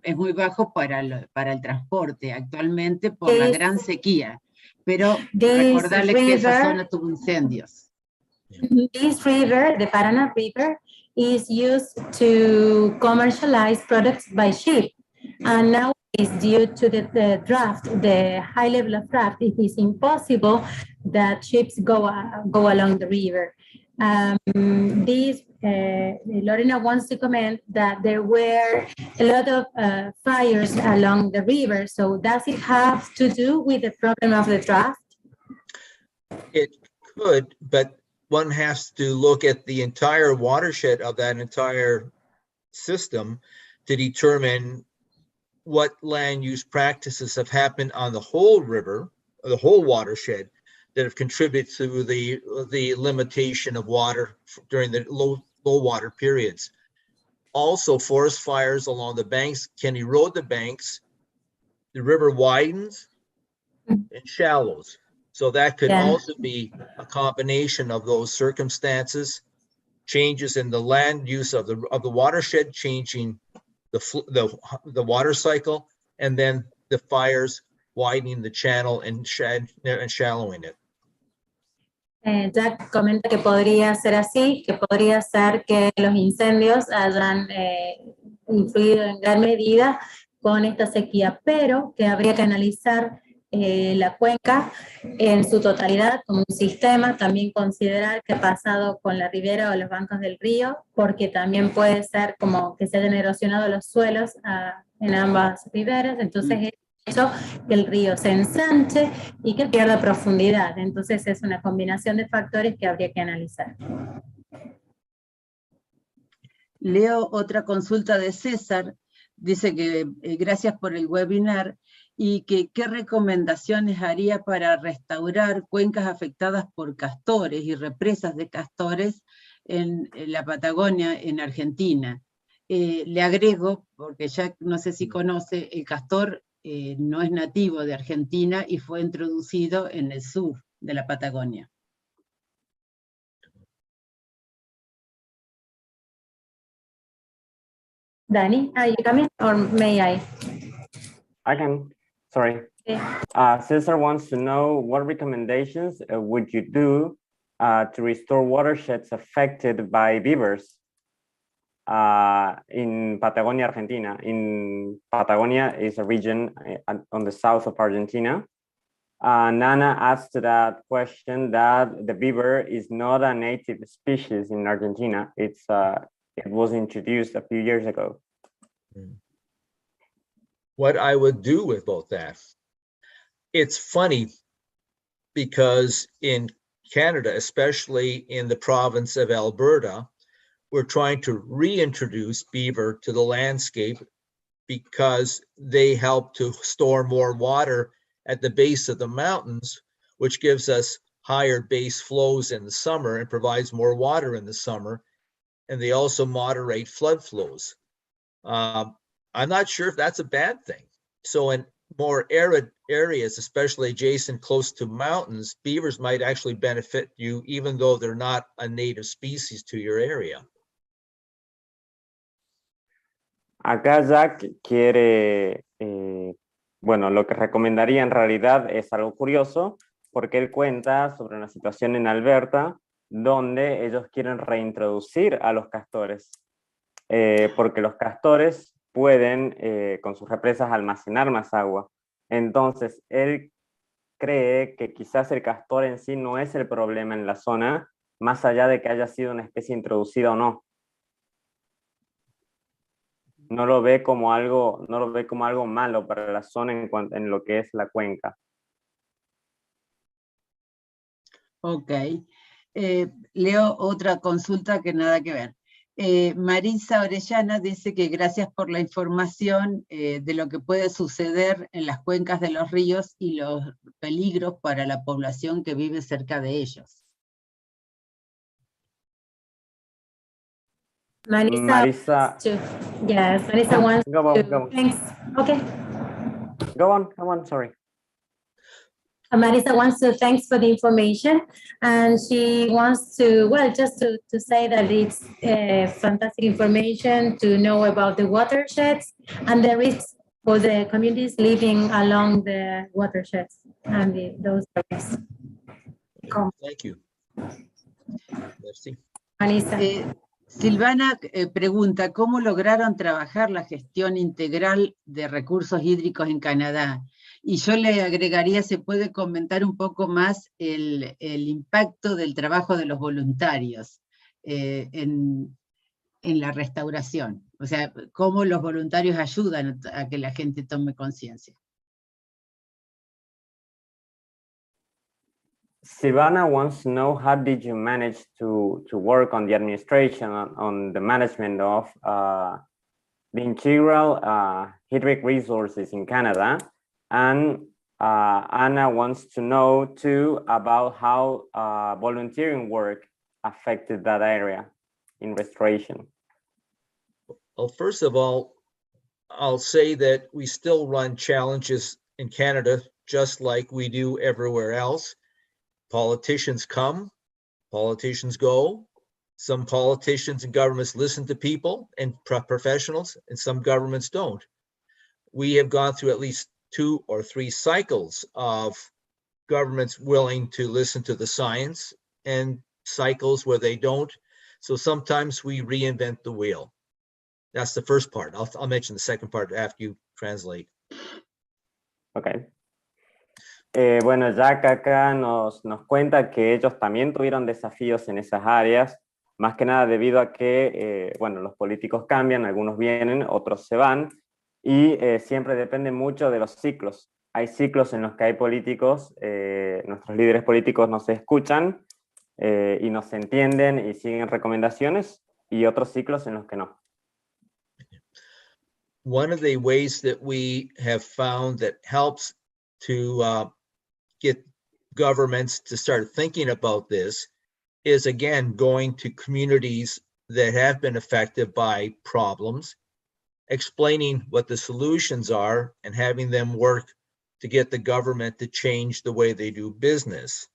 es muy bajo para el transporte actualmente por la gran sequía. Pero recordarles que esa zona tuvo incendios. This river, the Paraná River, is used to commercialize products by ship. And now it's due to the draft, the high level of draft, it is impossible that ships go along the river. Lorena wants to comment that there were a lot of fires along the river. So does it have to do with the problem of the draft? It could, but one has to look at the entire watershed of that entire system to determine what land use practices have happened on the whole river, or the whole watershed, that have contributed to the limitation of water during the low water periods. Also, forest fires along the banks can erode the banks. The river widens and shallows. So that could also be a combination of those circumstances, changes in the land use of the watershed, changing the water cycle, and then the fires widening the channel and shallowing it. Jack comenta que podría ser así, que podría ser que los incendios hayan influido en gran medida con esta sequía, pero que habría que analizar la cuenca en su totalidad como un sistema, también considerar qué ha pasado con la ribera o los bancos del río, porque también puede ser como que se hayan erosionado los suelos en ambas riberas, entonces es hecho que el río se ensanche y que pierda profundidad. Entonces es una combinación de factores que habría que analizar. Leo otra consulta de César. Dice que gracias por el webinar, y que qué recomendaciones haría para restaurar cuencas afectadas por castores y represas de castores en la Patagonia, en Argentina. Le agrego, porque ya no sé si conoce, el castor no es nativo de Argentina y fue introducido en el sur de la Patagonia. Dani, you come in, or may I? I can, sorry. Cesar wants to know what recommendations would you do to restore watersheds affected by beavers in Patagonia, Argentina. In Patagonia is a region on the south of Argentina. Nana asked that question that the beaver is not a native species in Argentina. It was introduced a few years ago. What I would do with both that. It's funny because in Canada, especially in the province of Alberta, we're trying to reintroduce beaver to the landscape because they help to store more water at the base of the mountains, which gives us higher base flows in the summer and provides more water in the summer. And they also moderate flood flows. I'm not sure if that's a bad thing. So in more arid areas, especially adjacent close to mountains, beavers might actually benefit you even though they're not a native species to your area. Acá Jack quiere, bueno, lo que recomendaría en realidad es algo curioso, porque él cuenta sobre una situación en Alberta donde ellos quieren reintroducir a los castores, porque los castores pueden con sus represas almacenar más agua. Entonces, él cree que quizás el castor en sí no es el problema en la zona, más allá de que haya sido una especie introducida o no. No lo ve como algo malo para la zona en lo que es la cuenca. Ok. Leo otra consulta que nada que ver. Marisa Orellana dice que gracias por la información de lo que puede suceder en las cuencas de los ríos y los peligros para la población que vive cerca de ellos. Marisa. Yes, Marisa wants Go on, to. go on. Thanks. Okay. Go on, sorry. Marisa wants to thanks for the information, and she wants to, well, just to say that it's fantastic information to know about the watersheds and the risks for the communities living along the watersheds and those areas. Thank you. Merci. Marisa. Silvana pregunta, ¿cómo lograron trabajar la gestión integral de recursos hídricos en Canadá? Y yo le agregaría, ¿se puede comentar un poco más el impacto del trabajo de los voluntarios en la restauración? O sea, ¿cómo los voluntarios ayudan a que la gente tome conciencia? Silvana wants to know, how did you manage to work on the administration, on the management of the integral hydric resources in Canada? And Anna wants to know too about how volunteering work affected that area in restoration. Well, first of all, I'll say that we still run challenges in Canada, just like we do everywhere else. Politicians come, politicians go. Some politicians and governments listen to people and professionals, and some governments don't. We have gone through at least 2 or 3 cycles of governments willing to listen to the science and cycles where they don't. So sometimes we reinvent the wheel. That's the first part. I'll mention the second part after you translate. Okay. Bueno, Jack acá nos cuenta que ellos también tuvieron desafíos en esas áreas, más que nada debido a que, bueno, los políticos cambian, algunos vienen, otros se van, y siempre depende mucho de los ciclos. Hay ciclos en los que hay políticos, nuestros líderes políticos nos escuchan y nos entienden y siguen recomendaciones, y otros ciclos en los que no. One of the ways that we have found that helps to get governments to start thinking about this is, again, going to communities that have been affected by problems, explaining what the solutions are, and having them work to get the government to change the way they do business.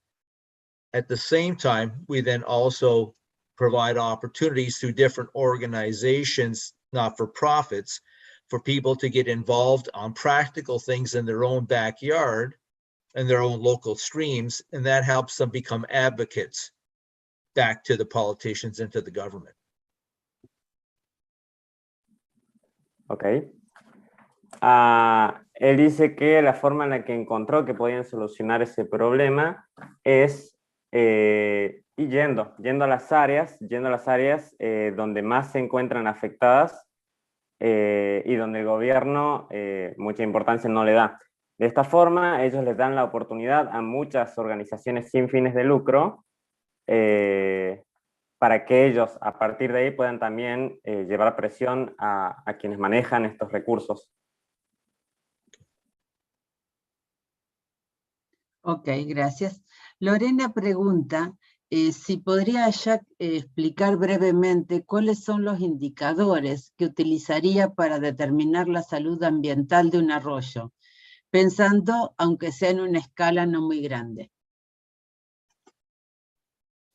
At the same time, we then also provide opportunities through different organizations, not-for-profits, for people to get involved on practical things in their own backyard and their own local streams, and that helps them become advocates back to the politicians and to the government. Ok. Él dice que la forma en la que encontró que podían solucionar ese problema es yendo a las áreas donde más se encuentran afectadas y donde el gobierno mucha importancia no le da. De esta forma, ellos les dan la oportunidad a muchas organizaciones sin fines de lucro para que ellos, a partir de ahí, puedan también llevar presión a quienes manejan estos recursos. Ok, gracias. Lorena pregunta si podría Jack explicar brevemente cuáles son los indicadores que utilizaría para determinar la salud ambiental de un arroyo, pensando aunque sea en una escala no muy grande.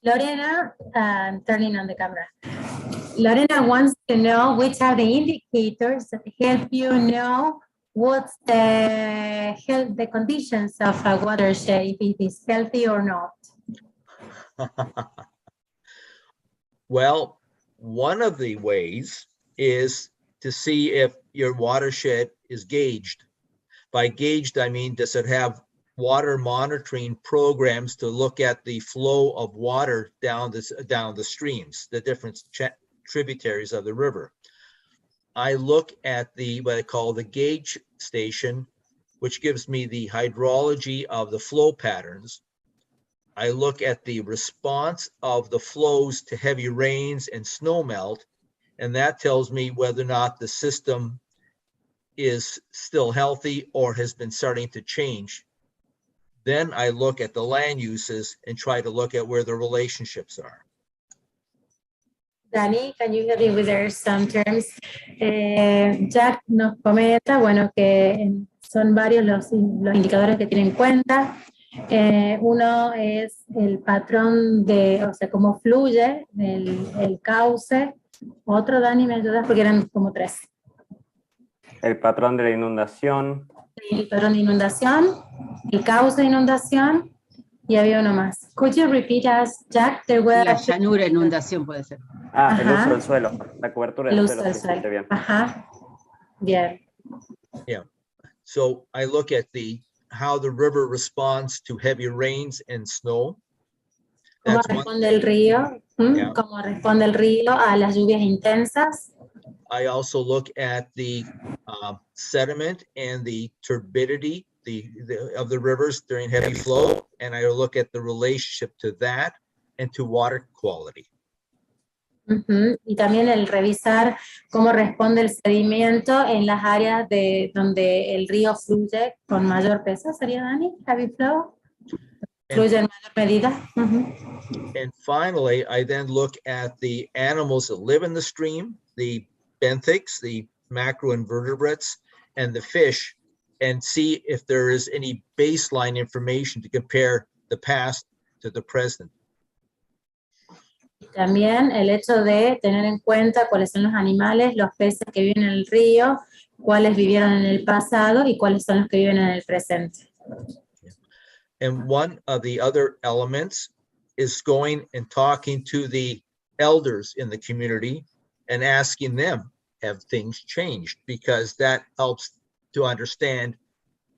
Lorena, turning on the camera. Lorena wants to know which are the indicators that help you know what's the conditions of a watershed, if it is healthy or not. Well, one of the ways is to see if your watershed is gauged. By gauged, I mean, does it have water monitoring programs to look at the flow of water down the streams, the different tributaries of the river. I look at what I call the gauge station, which gives me the hydrology of the flow patterns. I look at the response of the flows to heavy rains and snowmelt, and that tells me whether or not the system is still healthy or has been starting to change. Then I look at the land uses and try to look at where the relationships are. Dani, can you help me with some terms? Jack nos comenta, bueno, que son varios los indicadores que tiene en cuenta. Uno es el patrón o sea, cómo fluye el cauce. Otro, Dani, ¿me ayudas? Porque eran como tres. El patrón de la inundación. El patrón de inundación, el cauce de inundación, y había uno más. Could you repeat us, Jack? La llanura, inundación puede ser. Ah, el uso del suelo, la cobertura del suelo. El uso del suelo. Bien. Ajá, bien. Yeah, so I look at how the river responds to heavy rains and snow. ¿Cómo responde el río? Yeah. ¿Cómo responde el río a las lluvias intensas? I also look at the sediment and the turbidity of the rivers during heavy flow, and I look at the relationship to that and to water quality. Y también el revisar cómo responde el sedimento en las áreas donde el río fluye con mayor peso, ¿sería, Dani? Heavy flow. Fluye en mayor medida. And finally, I then look at the animals that live in the stream, the benthics, the macroinvertebrates, and the fish, and see if there is any baseline information to compare the past to the present. También el hecho de tener en cuenta cuáles son los animales, los peces que viven en el río, cuáles vivieron en el pasado y cuáles son los que viven en el presente. And one of the other elements is going and talking to the elders in the community and asking them, have things changed? Because that helps to understand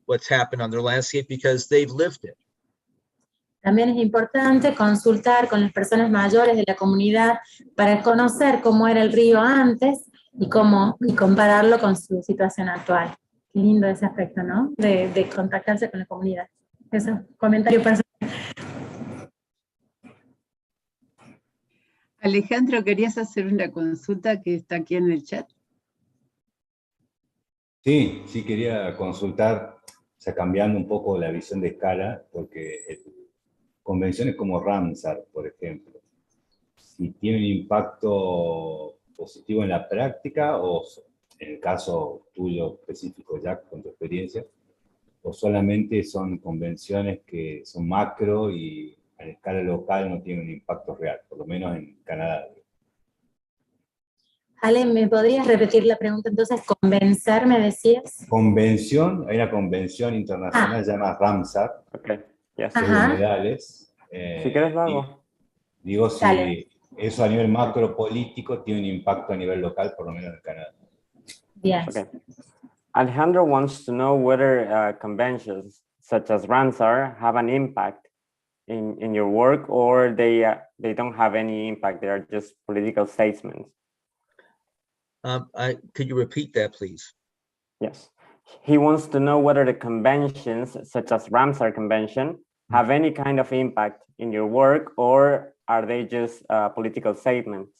what's happened on their landscape because they've lived it. También es importante consultar con las personas mayores de la comunidad para conocer cómo era el río antes y compararlo con su situación actual. Qué lindo ese aspecto, ¿no? De contactarse con la comunidad. Eso, comentario personal. Alejandro, ¿querías hacer una consulta que está aquí en el chat? Sí, quería consultar, o sea, cambiando un poco la visión de escala, porque convenciones como Ramsar, por ejemplo, si tienen impacto positivo en la práctica, o en el caso tuyo específico, Jack, con tu experiencia, o solamente son convenciones que son macro y a escala local no tienen un impacto real, por lo menos en Canadá. Ale, ¿me podrías repetir la pregunta? Entonces, convencer, me decías. Convención, hay una convención internacional se llama Ramsar, Okay, yes. de Ajá. humedales. Si quieres lo hago. Digo, Dale. si eso a nivel macropolítico tiene un impacto a nivel local, por lo menos en Canadá. Yes. Okay. Alejandro wants to know whether conventions such as Ramsar have an impact in your work, or they don't have any impact. They are just political statements. Could you repeat that, please? Yes. He wants to know whether the conventions such as Ramsar Convention have any kind of impact in your work, or are they just political statements?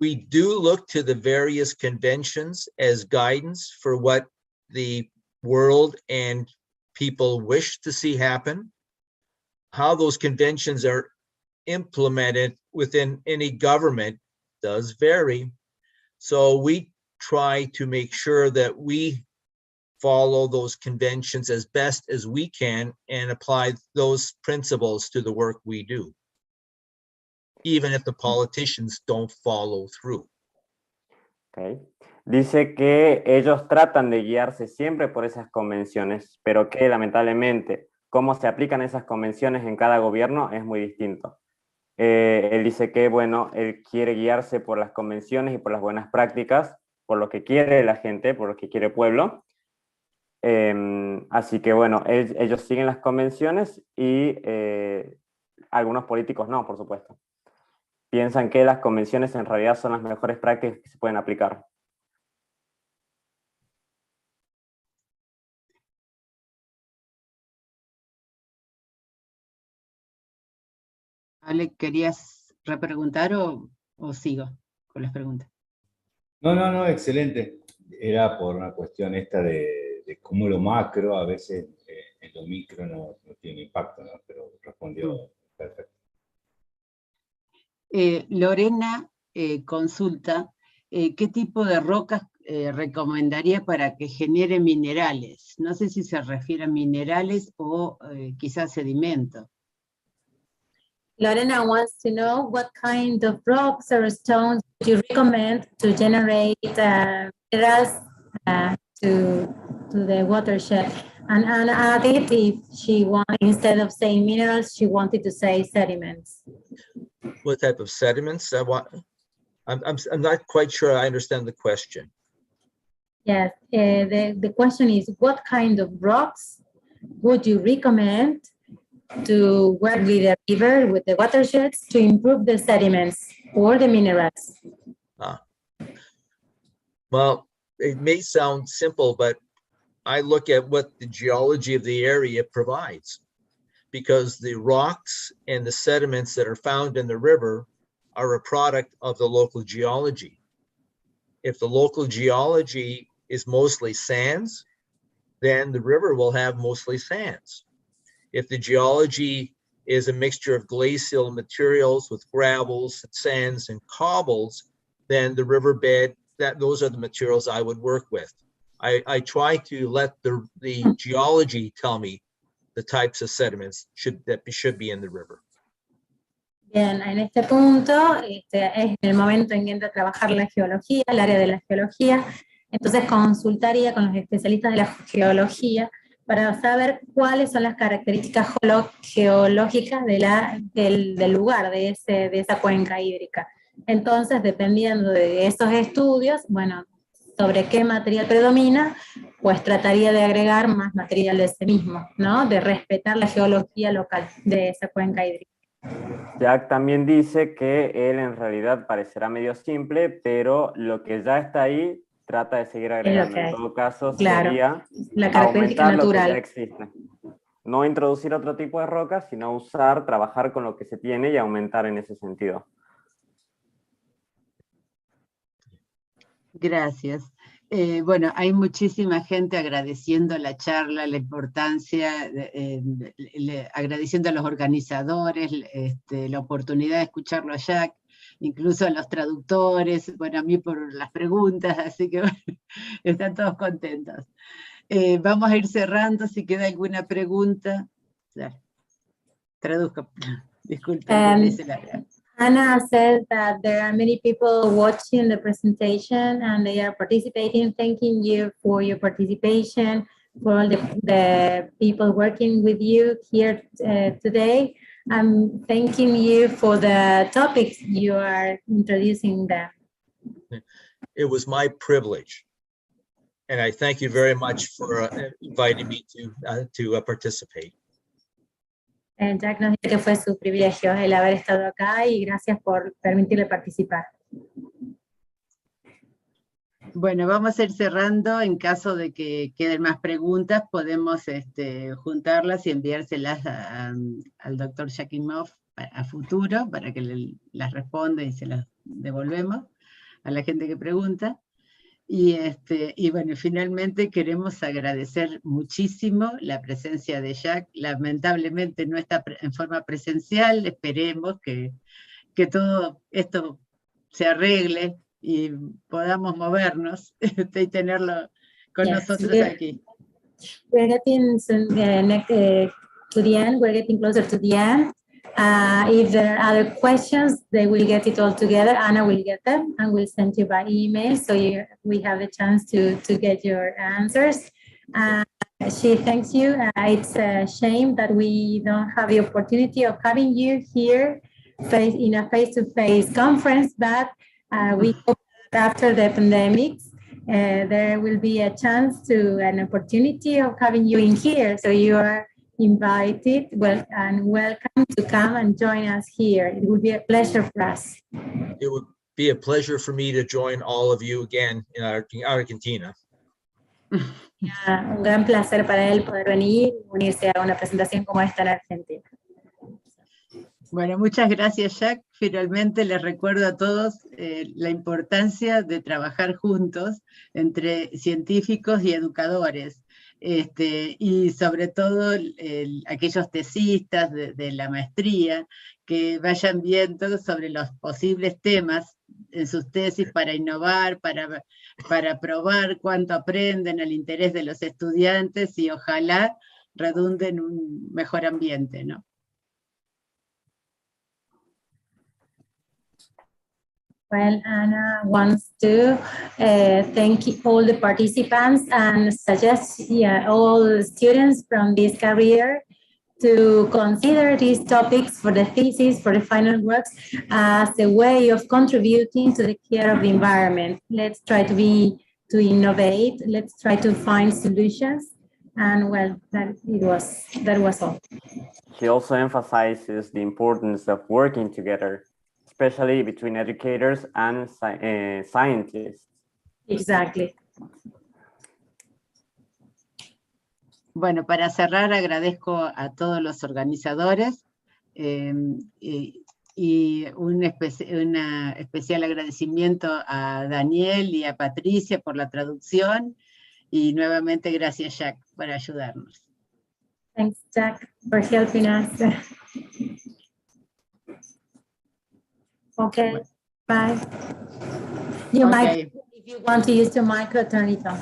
We do look to the various conventions as guidance for what the world and people wish to see happen. How those conventions are implemented within any government does vary. So we try to make sure that we follow those conventions as best as we can and apply those principles to the work we do, even if the politicians don't follow through. Okay. Dice que ellos tratan de guiarse siempre por esas convenciones, pero que lamentablemente cómo se aplican esas convenciones en cada gobierno es muy distinto. Él dice que, bueno, él quiere guiarse por las convenciones y por las buenas prácticas, por lo que quiere la gente, por lo que quiere el pueblo. Así que, bueno, ellos siguen las convenciones y algunos políticos no, por supuesto. Piensan que las convenciones en realidad son las mejores prácticas que se pueden aplicar. Ale, ¿querías repreguntar o sigo con las preguntas? No, excelente. Era por una cuestión esta de cómo lo macro a veces en lo micro no tiene impacto, ¿no? Pero respondió perfecto. Lorena consulta qué tipo de rocas recomendaría para que genere minerales. No sé si se refiere a minerales o quizás sedimento. Lorena wants to know what kind of rocks or stones would you recommend to generate minerals to the watershed. And added, if she instead of saying minerals, she wanted to say sediments. What type of sediments? I'm not quite sure I understand the question. Yes, the question is, what kind of rocks would you recommend to work with the river, with the watersheds, to improve the sediments or the minerals? Well, it may sound simple, but I look at what the geology of the area provides, because the rocks and the sediments that are found in the river are a product of the local geology. If the local geology is mostly sands, then the river will have mostly sands. If the geology is a mixture of glacial materials with gravels, sands, and cobbles, then the riverbed, those are the materials I would work with. I try to let the geology tell me the types of sediments that should be in the river. Bien, en este punto es el momento en que entra a trabajar la geología, el área de la geología. Entonces consultaría con los especialistas de la geología para saber cuáles son las características geológicas del lugar, de esa cuenca hídrica. Entonces, dependiendo de esos estudios, bueno, sobre qué material predomina, pues trataría de agregar más material de ese mismo, ¿no? De respetar la geología local de esa cuenca hídrica. Jack también dice que él en realidad parecerá medio simple, pero lo que ya está ahí trata de seguir agregando. En todo caso, claro, sería la característica aumentar natural. lo que ya existe. No introducir otro tipo de rocas, sino trabajar con lo que se tiene y aumentar en ese sentido. Gracias. Bueno, hay muchísima gente agradeciendo la charla, la importancia, agradeciendo a los organizadores, la oportunidad de escucharlo a Jack, incluso a los traductores, bueno, a mí por las preguntas, así que bueno, están todos contentos. Vamos a ir cerrando, si queda alguna pregunta. Traduzco, disculpen. Anna said that there are many people watching the presentation and they are participating. Thanking you for your participation, for all the people working with you here today. I'm thanking you for the topics you are introducing them. It was my privilege. And I thank you very much for inviting me to participate. Jack nos dice que fue su privilegio el haber estado acá y gracias por permitirle participar. Bueno, vamos a ir cerrando. En caso de que queden más preguntas, podemos juntarlas y enviárselas al doctor Imhof a futuro para que las responda y se las devolvemos a la gente que pregunta. Y bueno, finalmente queremos agradecer muchísimo la presencia de Jack. Lamentablemente no está en forma presencial, esperemos que todo esto se arregle y podamos movernos y tenerlo con nosotros aquí. We're getting to the end, we're getting closer to the end. If there are other questions, they will get it all together. Anna will get them and will send you by email so we have the chance to get your answers. She thanks you. It's a shame that we don't have the opportunity of having you here in a face-to-face conference, but we hope that after the pandemic, there will be a chance to an opportunity of having you in here. So you are invited and welcome to come and join us here. It would be a pleasure for us. It would be a pleasure for me to join all of you again in Argentina. Un gran placer para él poder venir y unirse a una presentación como esta en Argentina. Bueno, muchas gracias, Jack. Finalmente les recuerdo a todos la importancia de trabajar juntos entre científicos y educadores. Y sobre todo aquellos tesistas de la maestría que vayan viendo sobre los posibles temas en sus tesis para innovar, para probar cuánto aprenden, el interés de los estudiantes y ojalá redunde en un mejor ambiente, ¿no? Well, Anna wants to thank all the participants and suggest all the students from this career to consider these topics for the thesis, for the final works, as a way of contributing to the care of the environment. Let's try to innovate. Let's try to find solutions. And well, that was all. He also emphasizes the importance of working together, especially between educators and scientists. Exactly. Bueno, para cerrar agradezco a todos los organizadores y un especial agradecimiento a Daniel y a Patricia por la traducción y nuevamente gracias, Jack, por ayudarnos. Thanks, Jack, for helping us. Okay, bye. Your mic, if you want to use your mic, turn it on.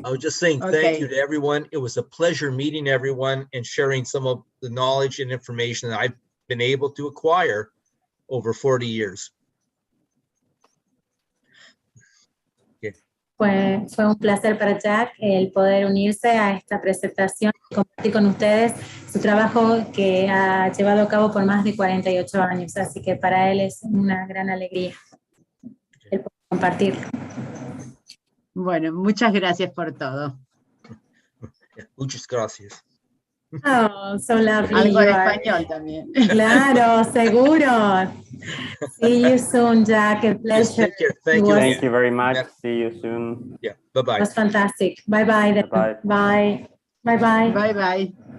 I was just saying thank you to everyone. It was a pleasure meeting everyone and sharing some of the knowledge and information that I've been able to acquire over 40 years. Fue un placer para Jack el poder unirse a esta presentación y compartir con ustedes su trabajo que ha llevado a cabo por más de 48 años, así que para él es una gran alegría el poder compartirlo. Bueno, muchas gracias por todo. Muchas gracias. Oh, so lovely. Algo de español también. Claro, seguro. See you soon, Jack. A pleasure. Take care. Thank you. Thank you very much. See you soon. Yeah. Bye-bye. It was fantastic. Bye-bye. Bye-bye. Bye. Bye-bye. Bye-bye.